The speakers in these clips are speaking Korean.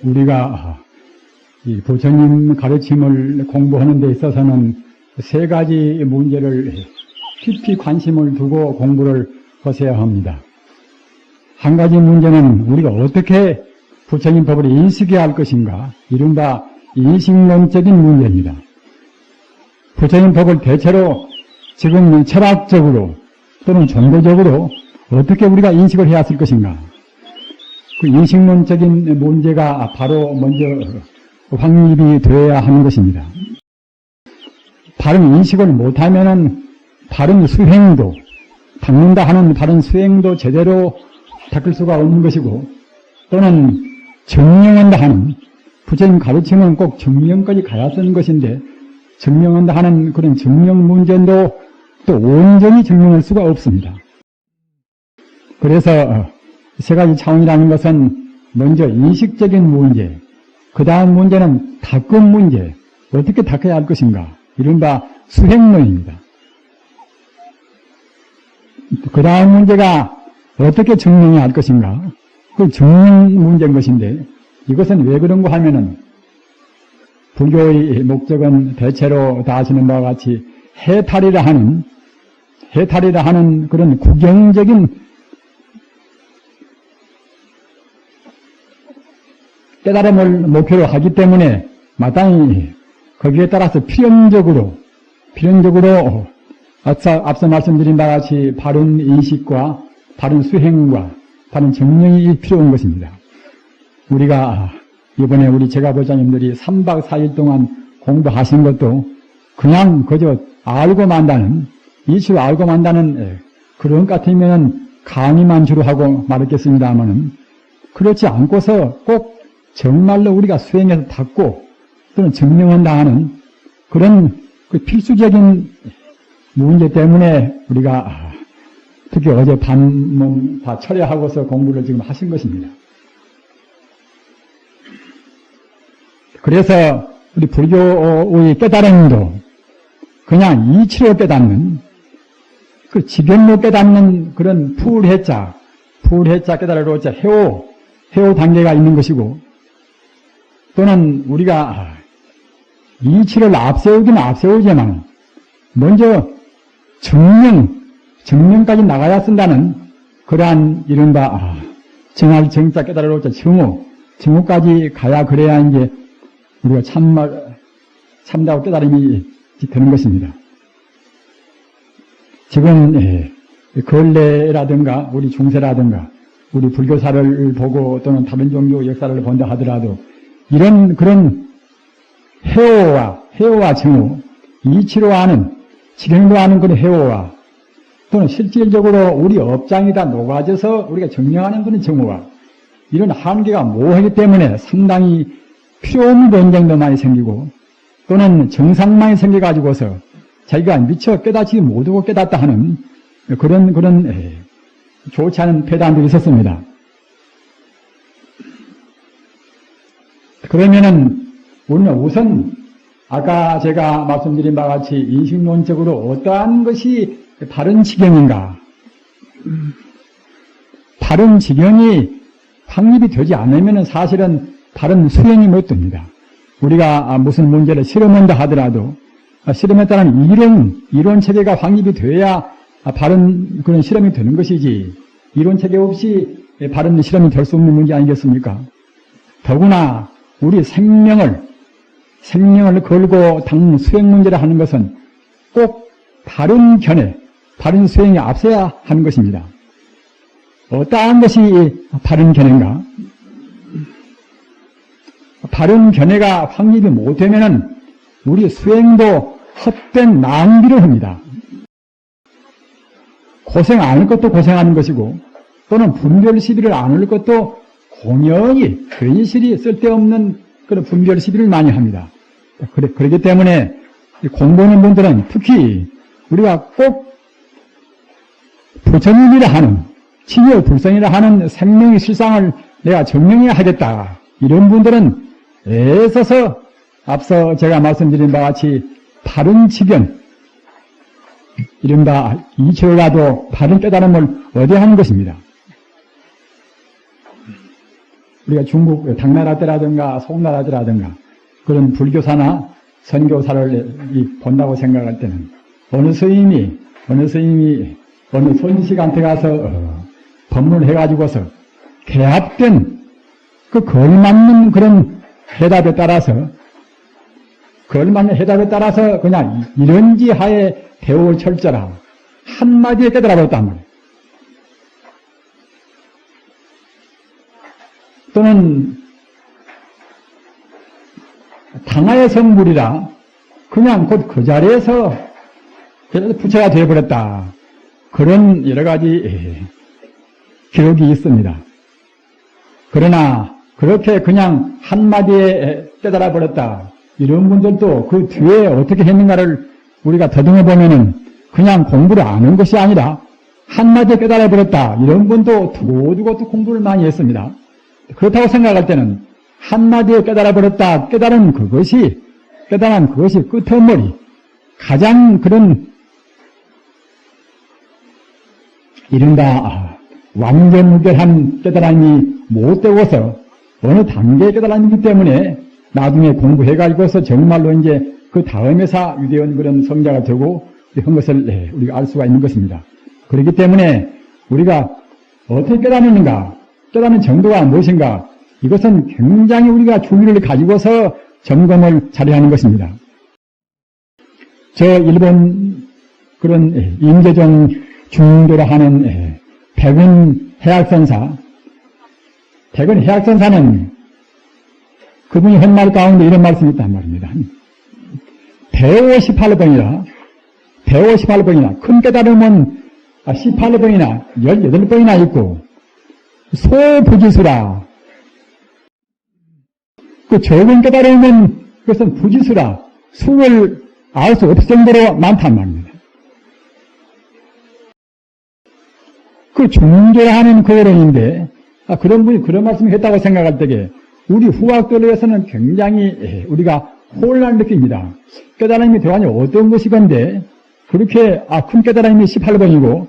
우리가 이 부처님 가르침을 공부하는 데 있어서는 세 가지 문제를 깊이 관심을 두고 공부를 하셔야 합니다. 한 가지 문제는 우리가 어떻게 부처님 법을 인식해야 할 것인가, 이른바 인식론적인 문제입니다. 부처님 법을 대체로 지금 철학적으로 또는 종교적으로 어떻게 우리가 인식을 해야 할 것인가, 그 인식론적인 문제가 바로 먼저 확립이 되어야 하는 것입니다. 바른 인식을 못하면은 바른 수행도, 닦는다 하는 바른 수행도 제대로 닦을 수가 없는 것이고, 또는 증명한다 하는, 부처님 가르침은 꼭 증명까지 가야 쓰는 것인데, 증명한다 하는 그런 증명 문제도 또 온전히 증명할 수가 없습니다. 그래서 세 가지 차원이라는 것은 먼저 인식적인 문제, 그 다음 문제는 닦은 문제, 어떻게 닦아야 할 것인가, 이른바 수행론입니다. 그 다음 문제가 어떻게 증명해야 할 것인가, 그 증명 문제인 것인데, 이것은 왜 그런가 하면은 불교의 목적은 대체로 다 아시는 바와 같이 해탈이라 하는 그런 구경적인 깨달음을 목표로 하기 때문에 마땅히 거기에 따라서 필연적으로 앞서 말씀드린 바와 같이 바른 인식과 바른 수행과 바른 정령이 필요한 것입니다. 우리가 이번에 우리 제가보자님들이 3박 4일 동안 공부하신 것도 그냥 그저 알고 만다는, 이치로 알고 만다는 그런 것 같으면 강의만 주로 하고 말했겠습니다만은, 그렇지 않고서 꼭 정말로 우리가 수행해서 닦고 또는 증명한다 하는 그런 그 필수적인 문제 때문에 우리가 특히 어제 밤은 다 철회하고서 공부를 지금 하신 것입니다. 그래서 우리 불교의 깨달음도 그냥 이치로 깨닫는, 그 지변로 깨닫는 그런 풀해자 깨달으로자 해오 단계가 있는 것이고, 또는 우리가 이치를 앞세우기는 앞세우지만 먼저 정명까지 나가야 쓴다는 그러한 이른바 정할 정자 깨달으로자 정오까지 가야 그래야 이제 우리가 참다고 깨달음이 되는 것입니다. 지금 근래라든가 우리 중세라든가 우리 불교사를 보고 또는 다른 종교 역사를 본다 하더라도 이런 그런 해오와 정오, 이치로 하는, 지경로 하는 그런 해오와 또는 실질적으로 우리 업장이다 녹아져서 우리가 정령하는 그런 정오와 이런 한계가 모호하기 때문에 상당히 필요 없는 논쟁도 많이 생기고 또는 정상만이 생겨가지고서 자기가 미처 깨닫지 못하고 깨닫다 하는 그런 좋지 않은 폐단들이 있었습니다. 그러면은 우리는 우선 아까 제가 말씀드린 바와 같이 인식론적으로 어떠한 것이 바른 지경인가, 바른 지경이 확립이 되지 않으면 사실은 바른 수행이 못 됩니다. 우리가 무슨 문제를 실험한다 하더라도 실험에 따른 이론 체계가 확립이 돼야 바른 그런 실험이 되는 것이지, 이론 체계 없이 바른 실험이 될 수 없는 문제 아니겠습니까? 더구나 우리 생명을 걸고 닦는 수행 문제를 하는 것은 꼭 바른 견해, 바른 수행이 앞서야 하는 것입니다. 어떠한 것이 바른 견해인가? 바른 견해가 확립이 못되면은 우리 수행도 헛된 낭비를 합니다. 고생 안 할 것도 고생하는 것이고, 또는 분별 시비를 안 할 것도 공연히 괜시리 쓸데없는 그런 분별 시비를 많이 합니다. 그렇기 때문에 공부하는 분들은 특히 우리가 꼭 부처님이라 하는, 치유 불성이라 하는 생명의 실상을 내가 증명해야 하겠다, 이런 분들은 애써서 앞서 제가 말씀드린 바와 같이 바른 지견, 이른바 이치로라도 바른 깨달음을 얻어야 하는 것입니다. 우리가 중국 당나라 때라든가 송나라 때라든가 그런 불교사나 선교사를 본다고 생각할 때는 어느 스님이 어느 선식한테 가서 법문을 해가지고서 개합된 그 걸맞는 그런 해답에 따라서 그냥 이런지 하에 대오 철저라 한마디에 깨달아버렸단 말이에요. 또는 당하의 성불이라 그냥 곧 그 자리에서 부처가 되어버렸다. 그런 여러 가지 기록이 있습니다. 그러나 그렇게 그냥 한마디에 깨달아 버렸다. 이런 분들도 그 뒤에 어떻게 했는가를 우리가 더듬어 보면은 그냥 공부를 안 한 것이 아니라 한마디에 깨달아 버렸다. 이런 분도 두고두고 또 공부를 많이 했습니다. 그렇다고 생각할 때는 한마디에 깨달아 버렸다. 깨달은 그것이 끝머리 가장 그런 이른바 완전무결한 깨달음이 못 되고서 어느 단계의 깨달음이기 때문에 나중에 공부해가지고서 정말로 이제 그 다음에서 유대원 그런 성자가 되고 한 것을 우리가 알 수가 있는 것입니다. 그렇기 때문에 우리가 어떻게 깨닫는가, 깨닫는 정도가 무엇인가, 이것은 굉장히 우리가 주의를 가지고서 점검을 잘해야 하는 것입니다. 저 일본 그런 임재정 중교라 하는 백은 해학선사는 그분이 한 말 가운데 이런 말씀이 있단 말입니다. 158번이나 큰 깨달음은 18번이나 18번이나 있고 소부지수라 그 적은 깨달음은 그것은 부지수라 수를 알 수 없을 정도로 많단 말입니다. 그 중조하는 그 어른인데 그런 분이 그런 말씀을 했다고 생각할 때에 우리 후학들에서는 굉장히 우리가 혼란을 느낍니다. 깨달음이 대단히 어떤 것이건데 그렇게 큰 깨달음이 18번이고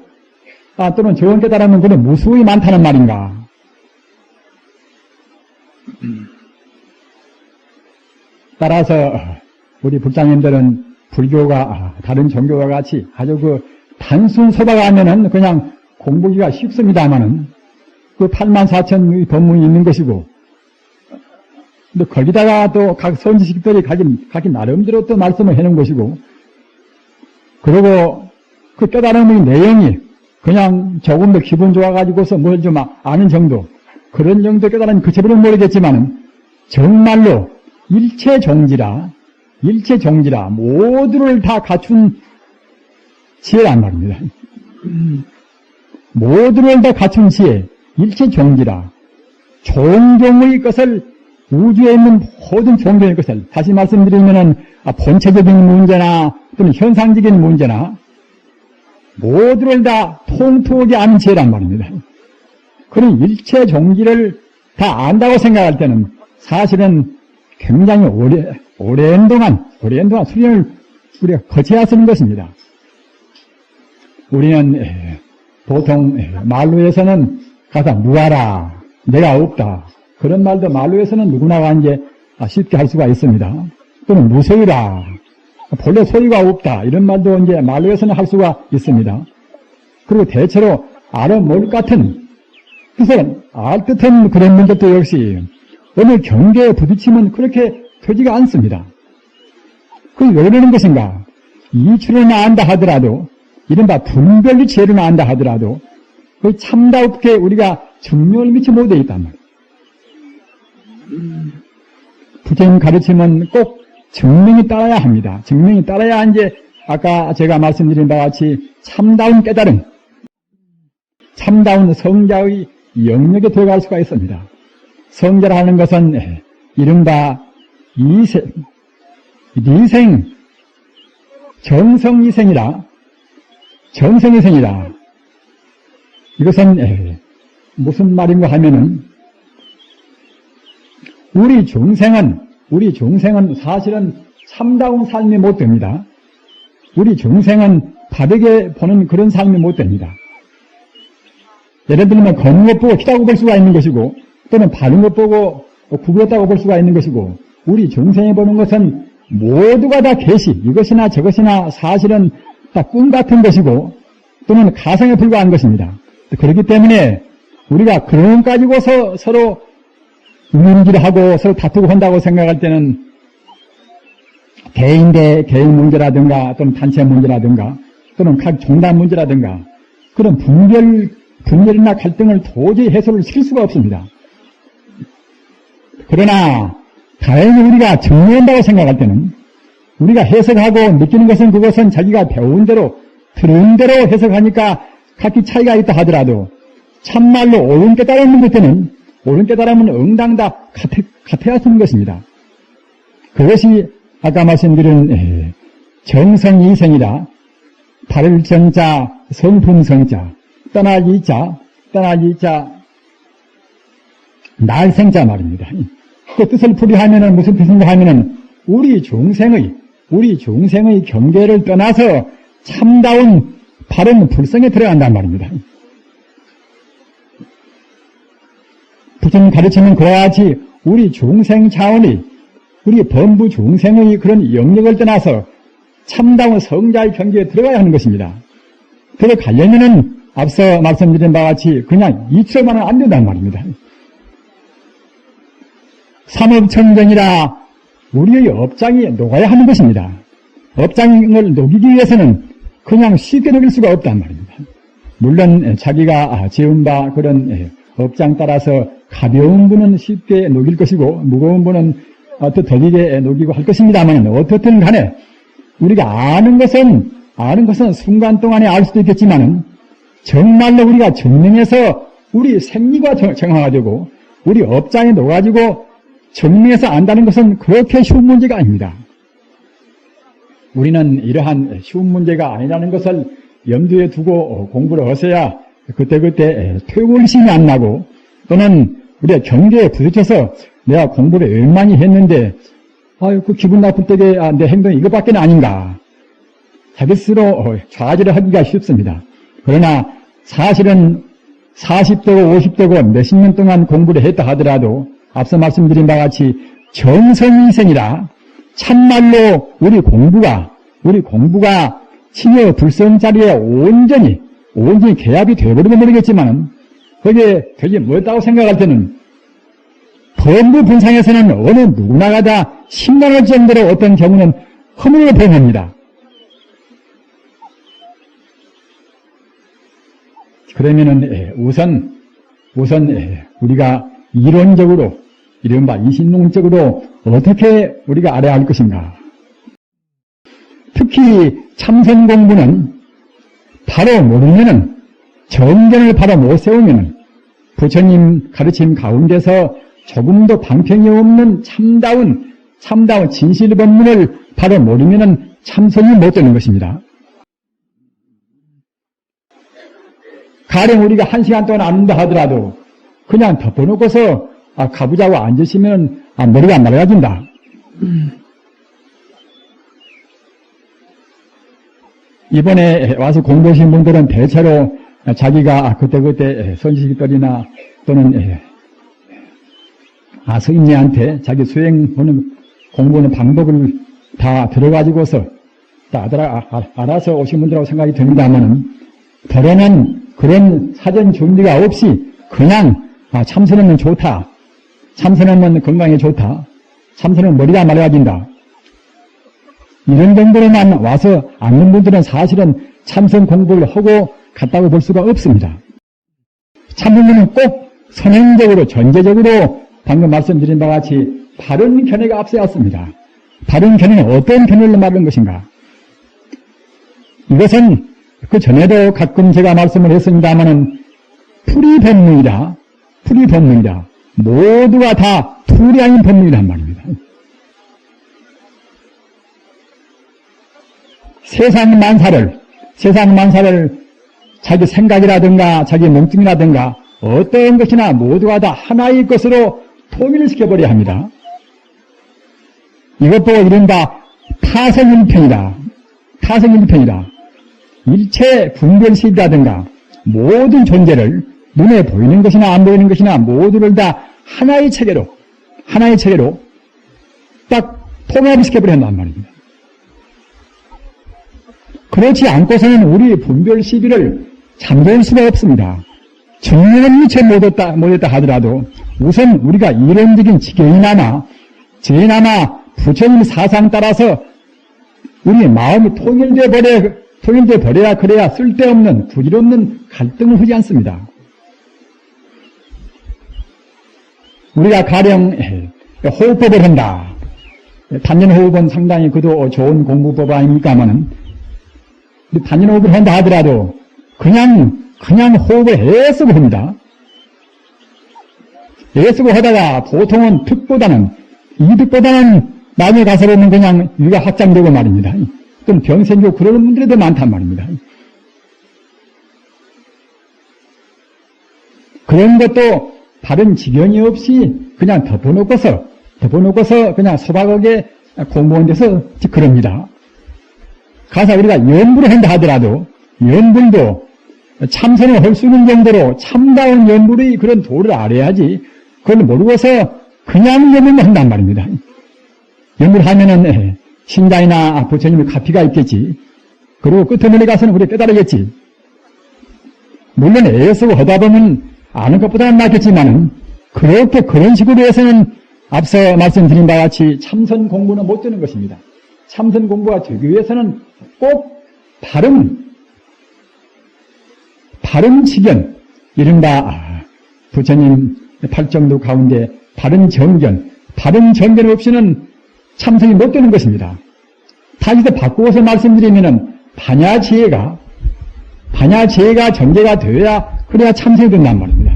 또는 적은 깨달음은 그런 무수히 많다는 말인가. 따라서 우리 불자님들은 불교가 다른 종교와 같이 아주 그 단순 소바가 하면은 그냥 공부하기가 쉽습니다만은 그 84,000의 법문이 있는 것이고 또 거기다가 또 각 선지식들이 가기 나름대로 또 말씀을 해놓은 것이고 그리고 그 깨달음의 내용이 그냥 조금 더 기분 좋아가지고서 뭘 좀 아는 정도 그런 정도 깨달음이 그쳐버리면 모르겠지만은 정말로 일체종지라 모두를 다 갖춘 지혜란 말입니다. 모두를 다 갖춘 지혜, 일체종지라 종종의 것을 우주에 있는 모든 종종의 것을 다시 말씀드리면은 본체적인 문제나 또는 현상적인 문제나 모두를 다 통통하게 아는 지혜란 말입니다. 그런 일체종지를 다 안다고 생각할 때는 사실은 굉장히 오랜 동안 수련을 우리가 거쳐야 쓰는 것입니다. 우리는 보통 말로에서는 가서 무하라, 내가 없다. 그런 말도 말로에서는 누구나가 이제 쉽게 할 수가 있습니다. 또는 무소유라, 본래 소유가 없다. 이런 말도 이제 말로에서는 할 수가 있습니다. 그리고 대체로 알아볼 것 같은, 그래서 알듯한 그런 문제도 역시 어느 경계에 부딪히면 그렇게 되지가 않습니다. 그게 왜 그러는 것인가? 이치를 안다 하더라도, 이른바 분별의 지혜를 안다 하더라도, 그 참다롭게 우리가 증명을 미치 못해 있단 말이에요. 부처님 가르침은 꼭 증명이 따라야 합니다. 증명이 따라야 이제 아까 제가 말씀드린 바와 같이 참다운 깨달음, 참다운 성자의 영역에 들어갈 수가 있습니다. 성자라는 것은 이른바 이생, 정성이생이라, 이것은 무슨 말인가 하면은 우리 중생은 사실은 참다운 삶이 못 됩니다. 우리 중생은 바르게 보는 그런 삶이 못 됩니다. 예를 들면 걷는 것 보고 기다고 볼 수가 있는 것이고 또는 바른 것 보고 구부렸다고 볼 수가 있는 것이고, 우리 중생이 보는 것은 모두가 다 계시, 이것이나 저것이나 사실은 다 꿈 같은 것이고 또는 가상에 불과한 것입니다. 그렇기 때문에 우리가 그런 것 가지고서 서로 문질하고 서로 다투고 한다고 생각할 때는 개인 대 개인 문제라든가 또는 단체 문제라든가 또는 각 종단 문제라든가 그런 분열이나 갈등을 도저히 해소를 시킬 수가 없습니다. 그러나 다행히 우리가 정리한다고 생각할 때는 우리가 해석하고 느끼는 것은 그것은 자기가 배운 대로 들은 대로 해석하니까 각기 차이가 있다 하더라도 참말로 옳은 깨달음을 볼 때는 옳은 깨달음은 응당다 같아야 하는 것입니다. 그것이 아까 말씀드린 정성이생이라 바를 정자 성품성자 떠날 이자 날생자 말입니다. 그 뜻을 풀이하면은 무슨 뜻인가 하면은 우리 중생의 경계를 떠나서 참다운 바른 불성에 들어간단 말입니다. 부처님 가르치는 그와 같이 우리 중생 차원의 우리 범부 중생의 그런 영역을 떠나서 참다운 성자의 경계에 들어가야 하는 것입니다. 들어가려면은 앞서 말씀드린 바와 같이 그냥 이치로만은 안 된단 말입니다. 삼업천정이라 우리의 업장이 녹아야 하는 것입니다. 업장을 녹이기 위해서는 그냥 쉽게 녹일 수가 없단 말입니다. 물론 자기가 지은 바 그런 업장 따라서 가벼운 분은 쉽게 녹일 것이고 무거운 분은 더 덜리게 녹이고 할 것입니다만 어떻든 간에 우리가 아는 것은 순간 동안에 알 수도 있겠지만 정말로 우리가 증명해서 우리 생리가 정화가 되고 우리 업장이 녹아지고 정리해서 안다는 것은 그렇게 쉬운 문제가 아닙니다. 우리는 이러한 쉬운 문제가 아니라는 것을 염두에 두고 공부를 하셔야 그때그때 퇴골심이 안 나고 또는 우리가 경계에 부딪혀서 내가 공부를 얼마나 했는데 그 기분 나쁠 때에 내 행동이 이것밖에 아닌가 자기 스스로 좌절을 하기가 쉽습니다. 그러나 사실은 40대고 50대고 몇십 년 동안 공부를 했다 하더라도 앞서 말씀드린 바와 같이 정성이생이라 참말로 우리 공부가 치료 불성 자리에 온전히 개합이 되어버리면 모르겠지만 그게 되게 뭐였다고 생각할 때는 범부 분상에서는 어느 누구나가 다 심란할 정도로 어떤 경우는 허물을 범합니다. 그러면은 우선 우리가 이론적으로 이른바 이신론적으로 어떻게 우리가 알아야 할 것인가. 특히 참선 공부는 바로 모르면은 정견을 바로 못 세우면은 부처님 가르침 가운데서 조금도 방평이 없는 참다운 진실 법문을 바로 모르면은 참선이 못 되는 것입니다. 가령 우리가 1시간 동안 앉는다 하더라도 그냥 덮어놓고서 가보자고 앉으시면 머리가 맑아진다. 이번에 와서 공부하신 분들은 대체로 자기가 그때 선지식들이나 또는 스님네한테 자기 수행하는 공부하는 방법을 다 들어가지고서 다 알아서 오신 분들하고 생각이 듭니다만은 도로는 그런 사전 준비가 없이 그냥 참선하면 좋다. 참선하면 건강에 좋다. 참선하면 머리가 맑아진다. 이런 정도로만 와서 앉는 분들은 사실은 참선 공부를 하고 갔다고 볼 수가 없습니다. 참선은 꼭 선행적으로 전제적으로 방금 말씀드린 바와 같이 바른 견해가 앞서야 왔습니다. 바른 견해는 어떤 견해를 말하는 것인가? 이것은 그 전에도 가끔 제가 말씀을 했습니다마는 풀이법문이다. 모두가 다 풀이 아닌 법문이란 말입니다. 세상 만사를 자기 생각이라든가 자기 몽뚱이라든가 어떤 것이나 모두가 다 하나의 것으로 통일시켜버려야 합니다. 이것 보고 이른바 타성일편이다. 일체 분별식이라든가 모든 존재를 눈에 보이는 것이나 안 보이는 것이나 모두를 다 하나의 체계로 딱 통합을 시켜버려 한단 말입니다. 그렇지 않고서는 우리 분별 시비를 잠재울 수가 없습니다. 정령은 미처 못했다 하더라도 우선 우리가 이론적인 지경이나마 부처님 사상 따라서 우리 마음이 통일돼 버려야 그래야 쓸데없는 부질없는 갈등을 하지 않습니다. 우리가 가령 호흡법을 한다. 단연호흡은 상당히 그도 좋은 공부법 아닙니까마는 단연호흡을 한다 하더라도 그냥 호흡을 애쓰고 합니다. 애쓰고 하다가 보통은 이득보다는 나중에 가서는 그냥 위가 확장되고 말입니다. 좀 병 생기고 그러는 분들이 더 많단 말입니다. 그런 것도 다른 지경이 없이 그냥 덮어놓고서 그냥 소박하게 공부한 데서 그럽니다. 가서 우리가 연불을 한다 하더라도 연불도 참선을 할 수 있는 정도로 참다운 연불의 그런 도를 알아야지 그걸 모르고서 그냥 연불만 한단 말입니다. 연불하면은 신자이나 부처님의 가피가 있겠지. 그리고 끝에 가서는 우리 깨달아겠지. 물론 애쓰고 하다 보면 아는 것보다는 낫겠지만은 그런 식으로 해서는 앞서 말씀드린 바와 같이 참선 공부는 못 되는 것입니다. 참선 공부가 되기 위해서는 꼭 바른 지견, 이른바 부처님 팔정도 가운데 바른 정견 없이는 참선이 못 되는 것입니다. 다시 더 바꾸어서 말씀드리면은 반야지혜가 전개가 되어야 그래야 참선이 된단 말입니다.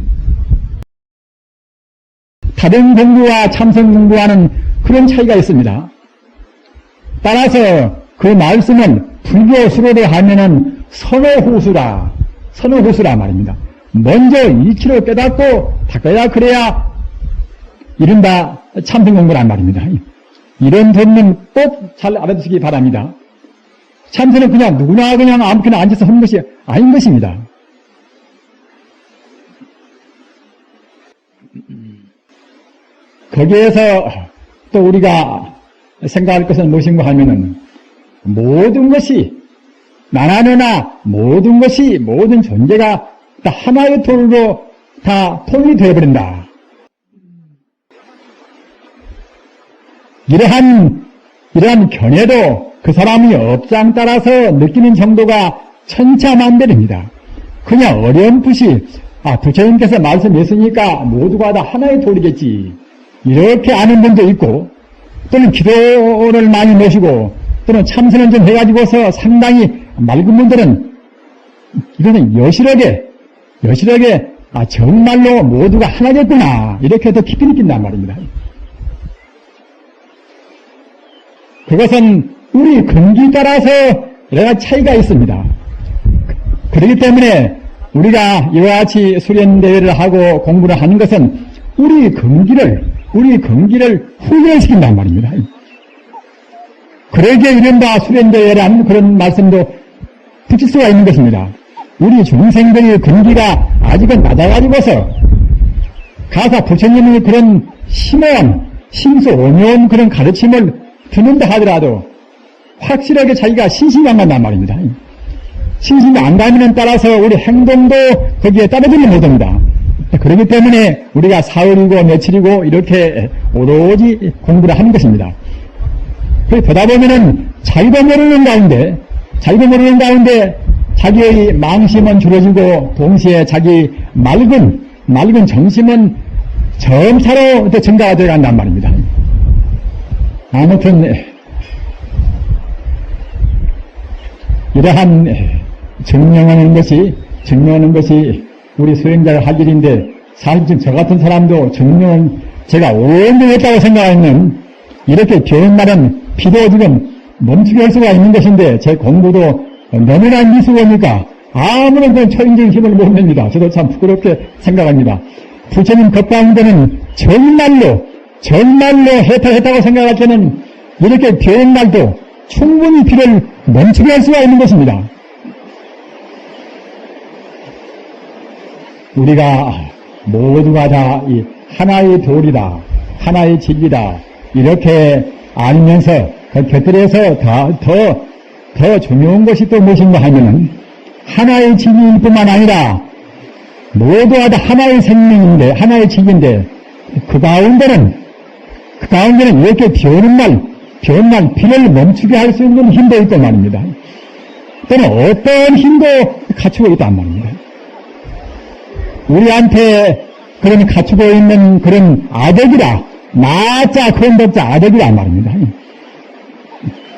다른 공부와 참선 공부와는 그런 차이가 있습니다. 따라서 그 말씀은 불교 수로로 하면은 선호후수라 말입니다. 먼저 이치로 깨닫고 닦아야 그래야 이른바 참선 공부란 말입니다. 이런 점은 꼭 잘 알아두시기 바랍니다. 참선은 그냥 누구나 그냥 아무렇게나 앉아서 하는 것이 아닌 것입니다. 거기에서 또 우리가 생각할 것은 무엇인가 하면은 모든 것이 나나느나 모든 존재가 다 하나의 돌로 다 통이 되어버린다. 이러한 견해도 그 사람이 업장 따라서 느끼는 정도가 천차만별입니다. 그냥 어렴풋이 부처님께서 말씀했으니까 모두가 다 하나의 돌이겠지. 이렇게 아는 분도 있고, 또는 기도를 많이 모시고, 또는 참선을 좀 해가지고서 상당히 맑은 분들은 이거는 여실하게 정말로 모두가 하나겠구나 이렇게 더 깊이 느낀단 말입니다. 그것은 우리 근기 따라서 여러 차이가 있습니다. 그렇기 때문에 우리가 이와 같이 수련대회를 하고 공부를 하는 것은 우리 근기를 훈련시킨단 말입니다. 그러기에 이른바 수련대회라는 그런 말씀도 붙일 수가 있는 것입니다. 우리 중생들의 근기가 아직은 낮아가지고서 가사 부처님의 그런 심수 온유한 그런 가르침을 듣는다 하더라도 확실하게 자기가 신심이 안 간단 말입니다. 신심이 안 가면 따라서 우리 행동도 거기에 따라들지 못합니다. 그렇기 때문에 우리가 사흘이고 며칠이고 이렇게 오로지 공부를 하는 것입니다. 보다 보면은 자기도 모르는 가운데 자기의 망심은 줄어지고 동시에 자기 맑은 정심은 점차로 증가가 되어 간단 말입니다. 아무튼 이러한 증명하는 것이 우리 수행자가 할 일인데 사실 지금 저 같은 사람도 증명은 제가 오랜만에 했다고 생각하는 이렇게 배운 날은 피도 지금 멈추게 할 수가 있는 것인데 제 공부도 너무나 미숙하니까 아무런 그런 초인적인 힘을 못 냅니다. 저도 참 부끄럽게 생각합니다. 부처님 겉가운데는 정말로 해탈했다고 생각할 때는 이렇게 배운 날도 충분히 피를 멈추게 할 수가 있는 것입니다. 우리가 모두가 다 하나의 도리다, 하나의 진리다, 이렇게 알면서 그 곁들여서 더 중요한 것이 또 무엇인가 하면은 하나의 진리일 뿐만 아니라 모두가 다 하나의 생명인데, 하나의 진리인데, 그 가운데는 이렇게 비 오는 날, 비를 멈추게 할 수 있는 힘도 있단 말입니다. 또는 어떤 힘도 갖추고 있단 말입니다. 우리한테 그런 갖추고 있는 그런 아덕이라, 나자 큰덕자 아덕이란 말입니다.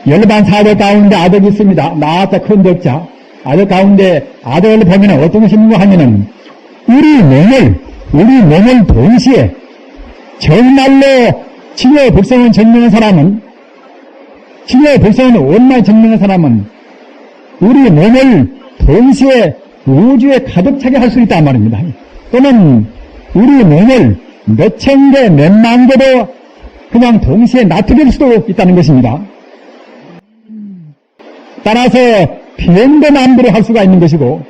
열반 사덕 가운데 아덕이 있습니다. 나자 큰덕자 아덕 가운데 아덕을 보면 어떤 것이 있는가 하면은 우리 몸을 동시에 정말로 진여 불성을 증명한 사람은, 진여 불성을 원만히 증명한 사람은 우리 몸을 동시에 우주에 가득 차게 할 수 있단 말입니다. 또는 우리 몸을 몇천 개, 몇만 개도 그냥 동시에 놔두게 할 수도 있다는 것입니다. 따라서 비행도 마음대로 할 수가 있는 것이고,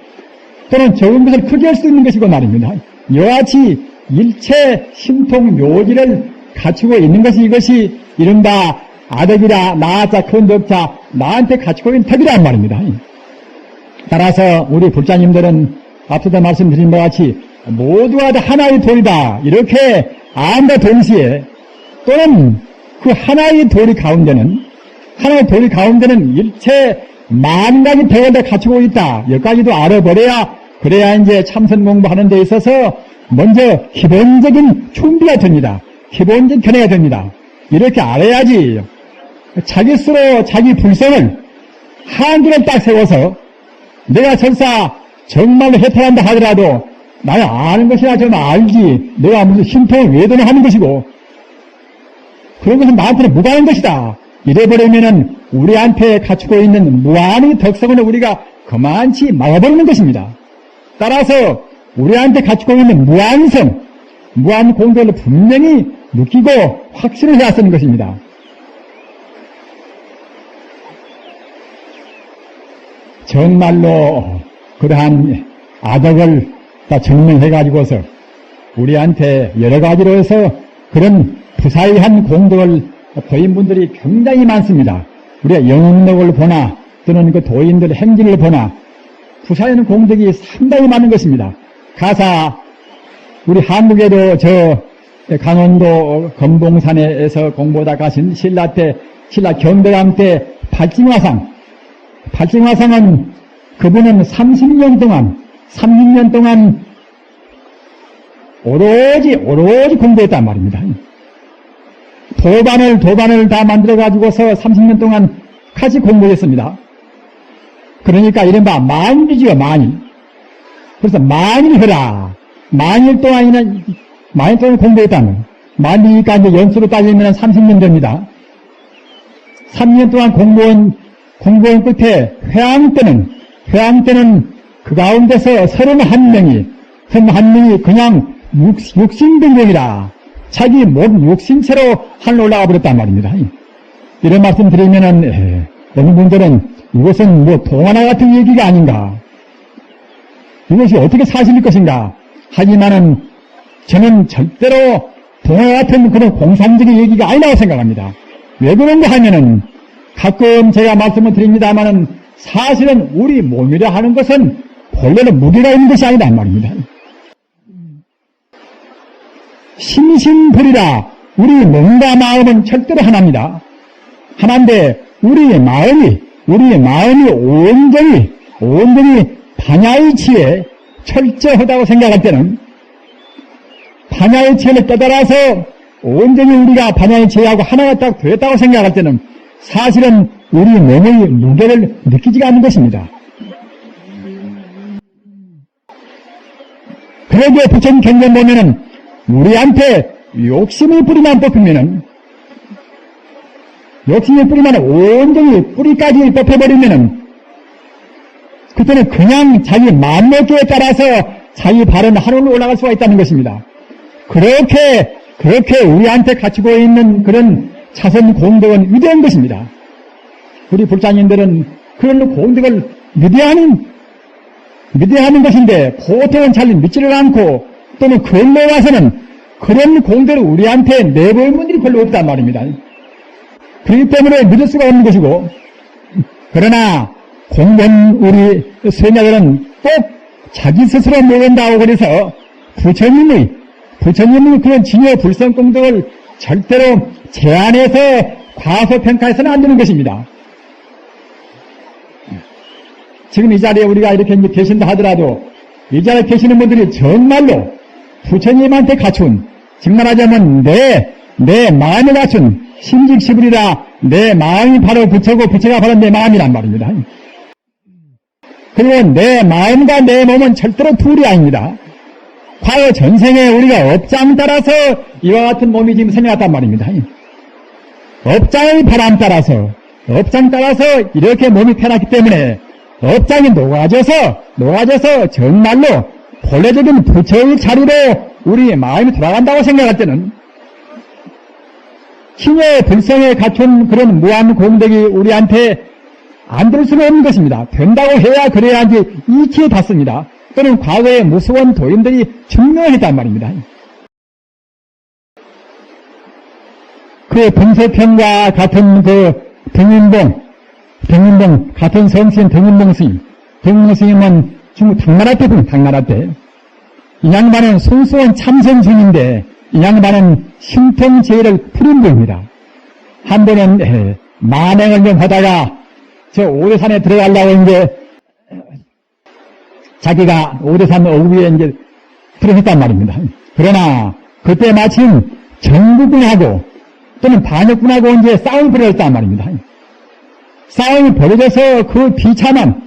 또는 적은 것을 크게 할 수 있는 것이고 말입니다. 이와 같이 일체 신통 묘지를 갖추고 있는 것이, 이것이 이른바 아덕이라, 나자, 큰덕자, 나한테 갖추고 있는 덕이란 말입니다. 따라서 우리 불자님들은 앞서도 말씀드린 것 같이 모두가 다 하나의 도리다, 이렇게 안과 동시에, 또는 그 하나의 도리 가운데는 일체 만 가지 덕을 다 갖추고 있다, 여기까지도 알아버려야, 그래야 이제 참선 공부하는 데 있어서 먼저 기본적인 준비가 됩니다. 기본적인 견해가 됩니다. 이렇게 알아야지 자기 스스로 자기 불성을 한줄을 딱 세워서 내가 설사 정말로 해탈한다 하더라도 나는 아는 것이나 좀 알지, 내가 무슨 신통을 외도는 하는 것이고 그런 것은 나한테는 무관한 것이다, 이래버리면은 우리한테 갖추고 있는 무한의 덕성을 우리가 그만치 막아버리는 것입니다. 따라서 우리한테 갖추고 있는 무한성, 무한 공덕을 분명히 느끼고 확신을 해야 쓰는 것입니다. 정말로 그러한 아덕을 다 증명해가지고서 우리한테 여러 가지로 해서 그런 부사의한 공덕을 보인 분들이 굉장히 많습니다. 우리가 영웅록을 보나 또는 그 도인들 행진을 보나 부사의한 공덕이 상당히 많은 것입니다. 가사 우리 한국에도 저 강원도 검봉산에서 공부하다 가신 신라 경배감 때 발징화상은 그분은 30년 동안 오로지 공부했단 말입니다. 도반을 다 만들어가지고서 30년 동안 같이 공부했습니다. 그러니까 이른바 만일이지요, 만일. 그래서 만일 동안 공부했다는, 만일이니까 이제 연수로 따지면 30년 됩니다. 3년 동안 공부한 끝에 회항 때는 그 가운데서 31명이 그냥 육신병경이라 자기 몸 육신체로 하늘로 올라가 버렸단 말입니다. 이런 말씀 드리면은 어느 분들은 이것은 뭐 동화나 같은 얘기가 아닌가, 이것이 어떻게 사실일 것인가 하지만은 저는 절대로 동화 같은 그런 공상적인 얘기가 아니라고 생각합니다. 왜 그런가 하면은 가끔 제가 말씀을 드립니다만은 사실은 우리 몸이라 하는 것은 본래는 무게가 있는 것이 아니란 말입니다. 심심불이라 우리 몸과 마음은 절대로 하나입니다. 하나인데 우리의 마음이 온전히 반야의치에 철저하다고 생각할 때는, 반야의치를 깨달아서 온전히 우리가 반야의치하고 하나가 딱 되었다고 생각할 때는 사실은 우리 몸의 무게를 느끼지가 않는 것입니다. 그러기에 부처님 경전 보면은 우리한테 욕심의 뿌리만 뽑히면은, 욕심의 뿌리만 온전히 뿌리까지 뽑혀버리면은 그때는 그냥 자기 마음먹기에 따라서 자기 발은 하늘로 올라갈 수가 있다는 것입니다. 그렇게 우리한테 갖추고 있는 그런 차선 공덕은 위대한 것입니다. 우리 불자님들은 그런 공덕을 위대하는 것인데 보통은 잘 믿지를 않고, 또는 그걸로 와서는 그런 공들을 우리한테 내볼 분들이 별로 없단 말입니다. 그렇기 때문에 믿을 수가 없는 것이고, 그러나 공변 우리 수행자들은 꼭 자기 스스로 모른다고 그래서 부처님의 그런 진여 불성 공덕을 절대로 제한해서 과소평가해서는 안 되는 것입니다. 지금 이 자리에 우리가 이렇게 계신다 하더라도 이 자리에 계시는 분들이 정말로 부처님한테 갖춘, 즉 말하자면 내 마음에 갖춘 심직시불이라 내 마음이 바로 부처고 부처가 바로 내 마음이란 말입니다. 그리고 내 마음과 내 몸은 절대로 둘이 아닙니다. 과거 전생에 우리가 업장 따라서 이와 같은 몸이 지금 생겨났단 말입니다. 업장의 바람 따라서, 업장 따라서 이렇게 몸이 태어났기 때문에 업장이 녹아져서 정말로 본래적인 부처의 자리로 우리 마음이 돌아간다고 생각할 때는 신의 불성에 갖춘 그런 무한 공덕이 우리한테 안 될 수가 없는 것입니다. 된다고 해야 그래야지 이치에 닿습니다. 또는 과거의 무수한 도인들이 증명했단 말입니다. 그 등세편과 같은 그 등인봉 같은 성신 등인봉 스님은 중국 당나라 때군요. 당나라 때. 이 양반은 순수한 참선중인데 이 양반은 신통제를 풀인 분입니다. 한 번은 만행을 좀 하다가 저 오대산에 들어가려고 이제 자기가 오대산 어귀에 이제 들어갔단 말입니다. 그러나 그때 마침 정부군하고 또는 반역군하고 이제 싸움이 벌어졌단 말입니다. 싸움이 벌어져서 그 비참한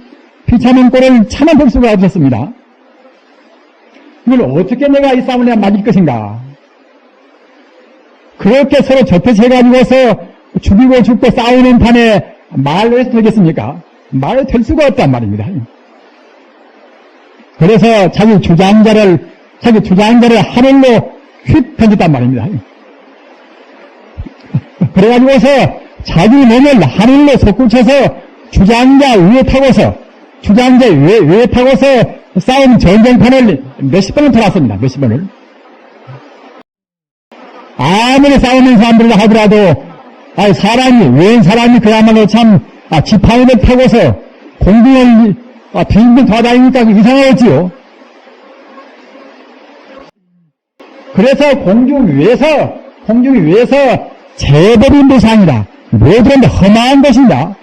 꼴을 참아볼 수가 없었습니다. 이걸 어떻게 내가 이 싸움을 내가 말릴 것인가. 그렇게 서로 접촉해가지고서 죽고 싸우는 판에 말로 해서 되겠습니까? 말로 될 수가 없단 말입니다. 그래서 자기 주장자를 하늘로 휙 던졌단 말입니다. 그래가지고서 자기 몸을 하늘로 솟구쳐서 주장자 위에 타고서 싸움 전쟁판을 몇십 번을 돌았습니다. 몇십 번을. 아무리 싸우는 사람들을 하더라도 웬 사람이 그야말로 참 지팡이를 타고서 공중을 빙빙 돌아다니니까 이상하겠지요. 그래서 공중 위에서 제법이 무상이다. 모든 게 험한 것이다.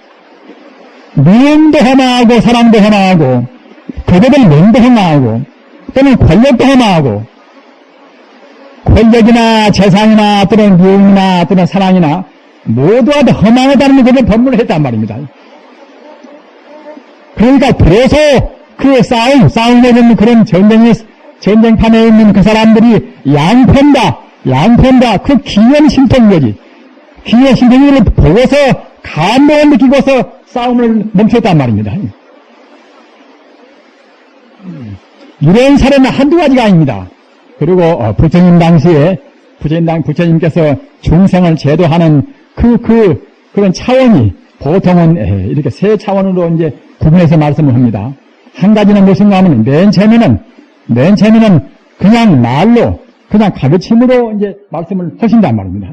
미움도 험하고 사랑도 험하고 그들의 명도 험하고 또는 권력도 험하고 권력이나 재산이나 또는 미움이나 또는 사랑이나 모두가 다 험하다는 것을 법문을 했단 말입니다. 그러니까 그래서 그 싸움에는 그런 전쟁판에 있는 그 사람들이 양편다. 그 기현 신통이지. 기현 신통을 보고서 감동을 느끼고서 싸움을 멈췄단 말입니다. 이런 사례는 한두 가지가 아닙니다. 그리고 부처님 당시에 부처님께서 중생을 제도하는 그런 차원이 보통은 이렇게 세 차원으로 이제 구분해서 말씀을 합니다. 한 가지는 무슨가 하면 맨 처음에는 그냥 말로 그냥 가르침으로 이제 말씀을 하신단 말입니다.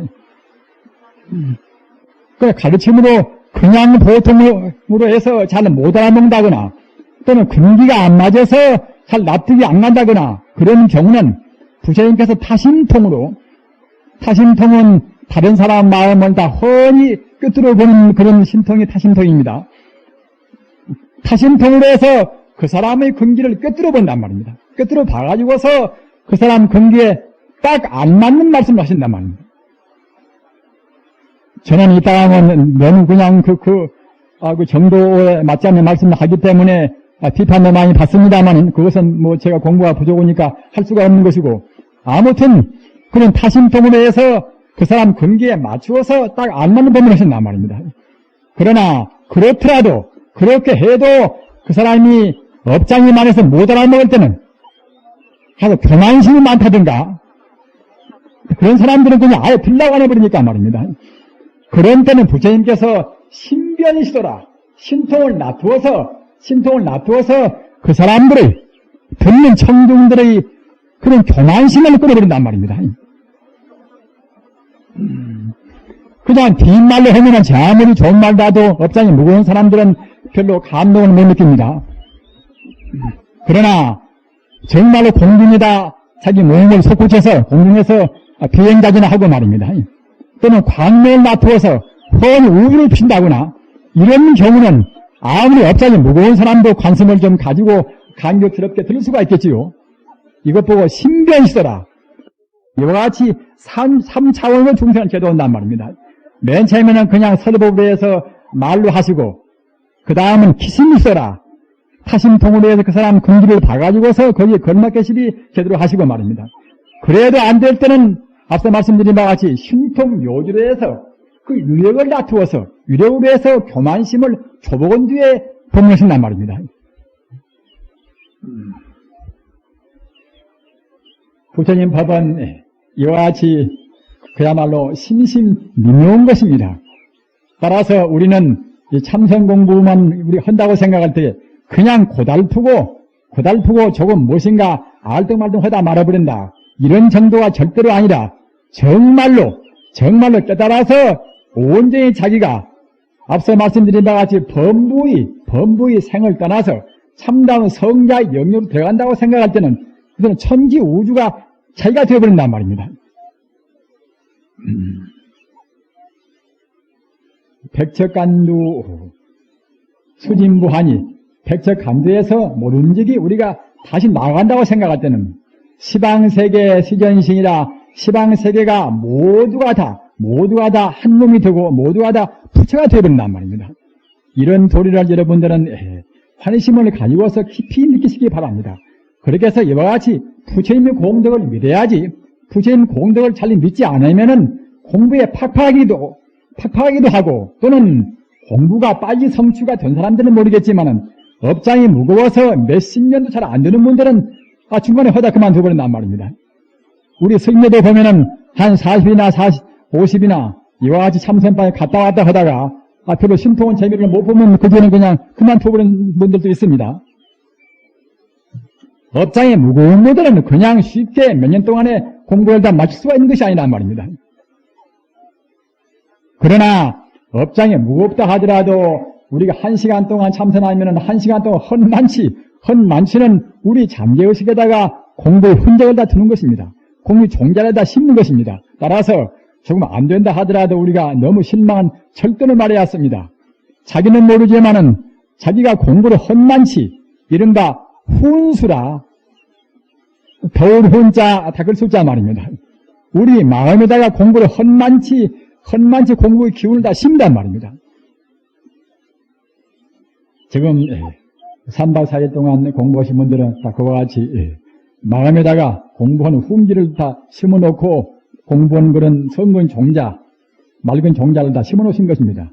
그 가르침으로 그냥 보통으로 해서 잘 못 알아먹는다거나 또는 근기가 안 맞아서 잘 납득이 안 간다거나 그런 경우는 부처님께서 타심통은 다른 사람 마음을 다 훤히 꿰뚫어 보는 그런 신통이 타심통입니다. 타심통으로 해서 그 사람의 근기를 꿰뚫어 본단 말입니다. 꿰뚫어 봐가지고서 그 사람 근기에 딱 안 맞는 말씀을 하신단 말입니다. 저는 이따가 하면 너무 그냥 그 정도에 맞지 않는 말씀을 하기 때문에 비판도 많이 받습니다만 그것은 뭐 제가 공부가 부족하니까 할 수가 없는 것이고 아무튼 그런 타심통으로 해서 그 사람 근기에 맞추어서 딱 안 맞는 법문을 하신단 말입니다. 그러나 그렇더라도 그렇게 해도 그 사람이 업장이 많아서 못 알아먹을 때는 하여튼 교만심이 많다든가 그런 사람들은 그냥 아예 들라고 안 해버리니까 말입니다. 그런 때는 부처님께서 신변이시더라. 신통을 놔두어서 그 사람들의 듣는 청중들의 그런 교만심을 끊어버린단 말입니다. 그냥 뒷말로 하면은 제 아무리 좋은 말도 해도 업장이 무거운 사람들은 별로 감동을 못 느낍니다. 그러나 정말로 공중에다 자기 몸을 솟구쳐서 공중에서 비행자전을 하고 말입니다. 또는 광명을 놔두어서 훤히 우주를 핀다거나 이런 경우는 아무리 업장이 무거운 사람도 관심을 좀 가지고 감격스럽게 들을 수가 있겠지요. 이것 보고 신변시더라. 이와 같이 3차원의 중생을 제도한단 말입니다. 맨 처음에는 그냥 설법으로 해서 말로 하시고 그 다음은 기심이 있어라. 타심통으로 해서 그 사람 근기를 봐가지고서 거기에 걸맞게시리 제대로 하시고 말입니다. 그래도 안 될 때는 앞서 말씀드린 바와 같이 신통묘주로 해서 그 유력을 다투어서 유력으로 해서 교만심을 조복은 뒤에 법문하신단 말입니다. 부처님 법은 이와 같이 그야말로 심심미묘한 것입니다. 따라서 우리는 이 참선 공부만 우리 한다고 생각할 때 그냥 고달프고 조금 무엇인가 알등말등 하다 말아버린다. 이런 정도가 절대로 아니라 정말로 깨달아서 온전히 자기가 앞서 말씀드린 바와 같이 범부의 생을 떠나서 참다운 성자의 영역으로 들어간다고 생각할 때는 그들은 천지 우주가 자기가 되어버린단 말입니다. 백척간두 수진부하니 백척간두에서 모든 적이 우리가 다시 나간다고 생각할 때는 시방세계 시전신이라 시방세계가 모두가 다 한 놈이 되고 모두가 다 부처가 되어버린단 말입니다. 이런 도리를 여러분들은 환심을 가지고서 깊이 느끼시기 바랍니다. 그렇게 해서 이와 같이 부처님의 공덕을 믿어야지 부처님 공덕을 잘 믿지 않으면은 공부에 팍팍하기도 하고 또는 공부가 빨리 성취가 된 사람들은 모르겠지만은 업장이 무거워서 몇십 년도 잘 안 되는 분들은 중간에 하다 그만둬버린단 말입니다. 우리 스님들도 보면은 한 40이나 50이나 이와 같이 참선방에 갔다 왔다 하다가 별로 신통한 재미를 못 보면 그 뒤에는 그냥 그만둬버리는 분들도 있습니다. 업장이 무거운 분들은 그냥 쉽게 몇 년 동안에 공부를 다 마칠 수가 있는 것이 아니란 말입니다. 그러나 업장이 무겁다 하더라도 우리가 1시간 동안 참선하면 1시간 동안 헌만치는 우리 잠재의식에다가 공부의 흔적을 다 두는 것입니다. 공부 종자에다 심는 것입니다. 따라서 조금 안 된다 하더라도 우리가 너무 실망한 절대로 말해야 합니다. 자기는 모르지만은 자기가 공부를 헌만치 이른바 훈수라 더울 훈자 닦을 수자 말입니다. 우리 마음에다가 공부를 헌만치 공부의 기운을 다 심단 말입니다. 지금 3박 4일 동안 공부하신 분들은 다 그와 같이 마음에다가 공부하는 훈기를 다 심어놓고 공부하는 그런 성근 종자, 맑은 종자를 다 심어놓으신 것입니다.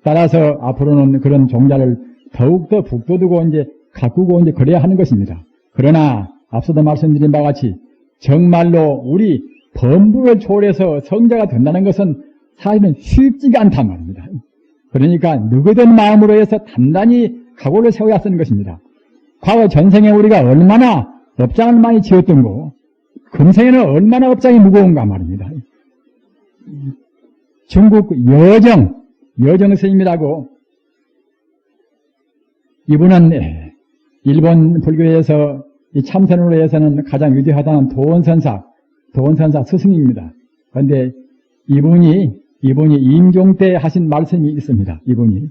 따라서 앞으로는 그런 종자를 더욱더 북돋우고 이제 가꾸고 이제 그래야 하는 것입니다. 그러나 앞서도 말씀드린 바와 같이 정말로 우리 범부를 초월해서 성자가 된다는 것은 사실은 쉽지가 않단 말입니다. 그러니까 느긋한 마음으로 해서 단단히 각오를 세워야 쓰는 것입니다. 과거 전생에 우리가 얼마나 업장을 많이 지었던 거, 금생에는 얼마나 업장이 무거운가 말입니다. 중국 여정 스님이라고 이분은 일본 불교에서 이 참선으로 해서는 가장 위대하다는 도원선사 스승입니다. 그런데 이분이 임종 때 하신 말씀이 있습니다. 이분이.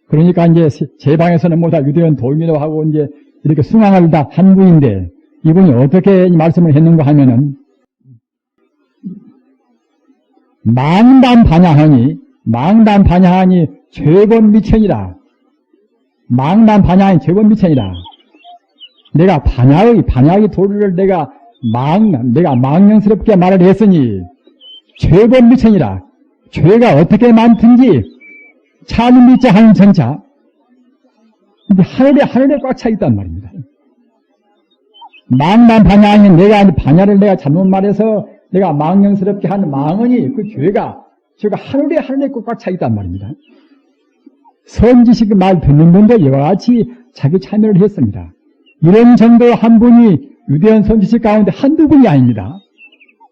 그러니까 이제 제 방에서는 뭐 다 위대한 도인이라고 하고 이제 이렇게 숭앙을 다 한 분인데 이분이 어떻게 말씀을 했는가 하면은 망단 반야하니 죄본 미천이라. 망단 반야하니 죄본 미천이라. 내가 반야의 도리를 내가 망령스럽게 말을 했으니 죄본 미천이라. 죄가 어떻게 많든지 차는 미자 하는 전차. 근데 하늘에 꽉 차 있단 말입니다. 망난 반야하니 반야를 내가 잘못 말해서 내가 망령스럽게 한 망언이 그 죄가 하늘에 꽉 차 있단 말입니다. 선지식 말 듣는 분도 이와 같이 자기 참여를 했습니다. 이런 정도 한 분이 위대한 선지식 가운데 한두 분이 아닙니다.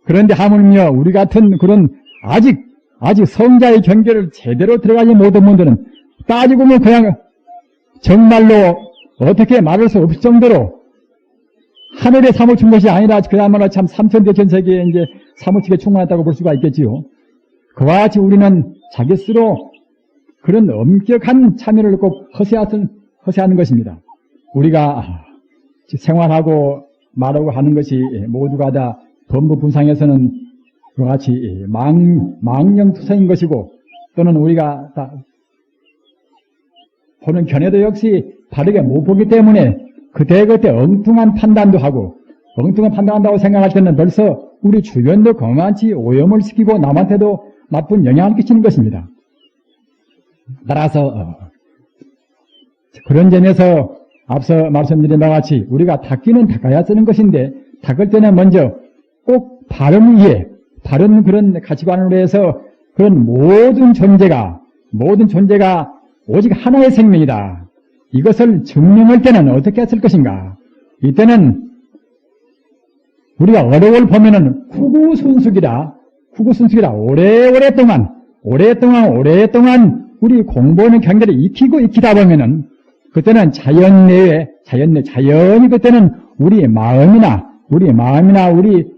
그런데 하물며 우리 같은 그런 아직 성자의 경계를 제대로 들어가지 못한 분들은 따지고 보면 그냥 정말로 어떻게 말할 수 없을 정도로 하늘에 사무친 것이 아니라 그야말로 참 삼천대 전세계에 이제 사무치게 충만했다고 볼 수가 있겠지요. 그와 같이 우리는 자기 스스로 그런 엄격한 참여를 꼭 허세하는 것입니다. 우리가 생활하고 말하고 하는 것이 모두가 다 범부분상에서는 그와 같이 망령투성인 것이고, 또는 우리가 다 보는 견해도 역시 바르게 못 보기 때문에 그때그때 엉뚱한 판단도 하고, 엉뚱한 판단한다고 생각할 때는 벌써 우리 주변도 그만치 오염을 시키고 남한테도 나쁜 영향을 끼치는 것입니다. 따라서 그런 점에서 앞서 말씀드린 바와 같이 우리가 닦기는 닦아야 쓰는 것인데, 닦을 때는 먼저 꼭 바른 이해, 바른 그런 가치관으로 해서 그런 모든 존재가 오직 하나의 생명이다. 이것을 증명할 때는 어떻게 했을 것인가? 이때는 우리가 어려움을 보면은 후구순숙이라 오랫동안 우리 공부하는 경계를 익히다 보면은 그때는 자연히 그때는 우리 마음이나 우리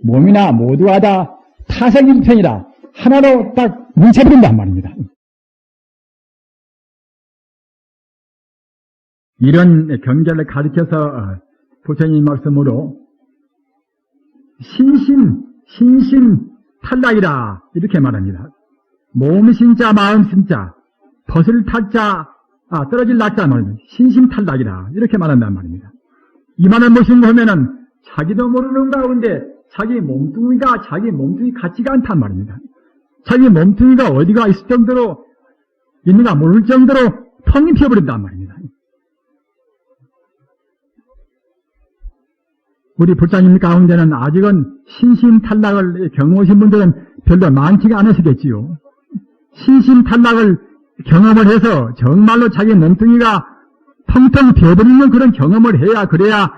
몸이나 모두가 다 타성일편이라 하나로 딱 뭉쳐버린단 말입니다. 이런 경계를 가르쳐서 부처님 말씀으로 신심 탈락이라 이렇게 말합니다. 몸 신자 마음 신자 벗을 탈자 떨어질 낙자 말입니다. 신심 탈락이라 이렇게 말한단 말입니다. 이 말은 무엇인가 하면은 자기도 모르는 가운데 자기 몸뚱이가 같지가 않단 말입니다. 자기 몸뚱이가 어디가 있을 정도로 있는가 모를 정도로 텅이 튀어버린단 말입니다. 우리 불자님 가운데는 아직은 신심 탈락을 경험하신 분들은 별로 많지가 않으시겠지요. 신심 탈락을 경험을 해서 정말로 자기 몸뚱이가 텅텅 비어버리는 그런 경험을 해야 그래야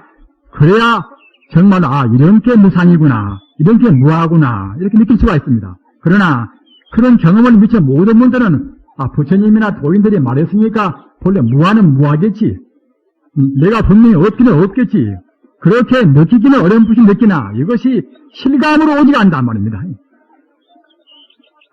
정말로 이런 게 무상이구나, 이런 게 무하구나 이렇게 느낄 수가 있습니다. 그러나 그런 경험을 미처 모든 분들은 부처님이나 도인들이 말했으니까 본래 무하는 무하겠지, 내가 분명히 없기는 없겠지, 그렇게 느끼기는 어렴풋이 느끼나 이것이 실감으로 오지가 않단 말입니다.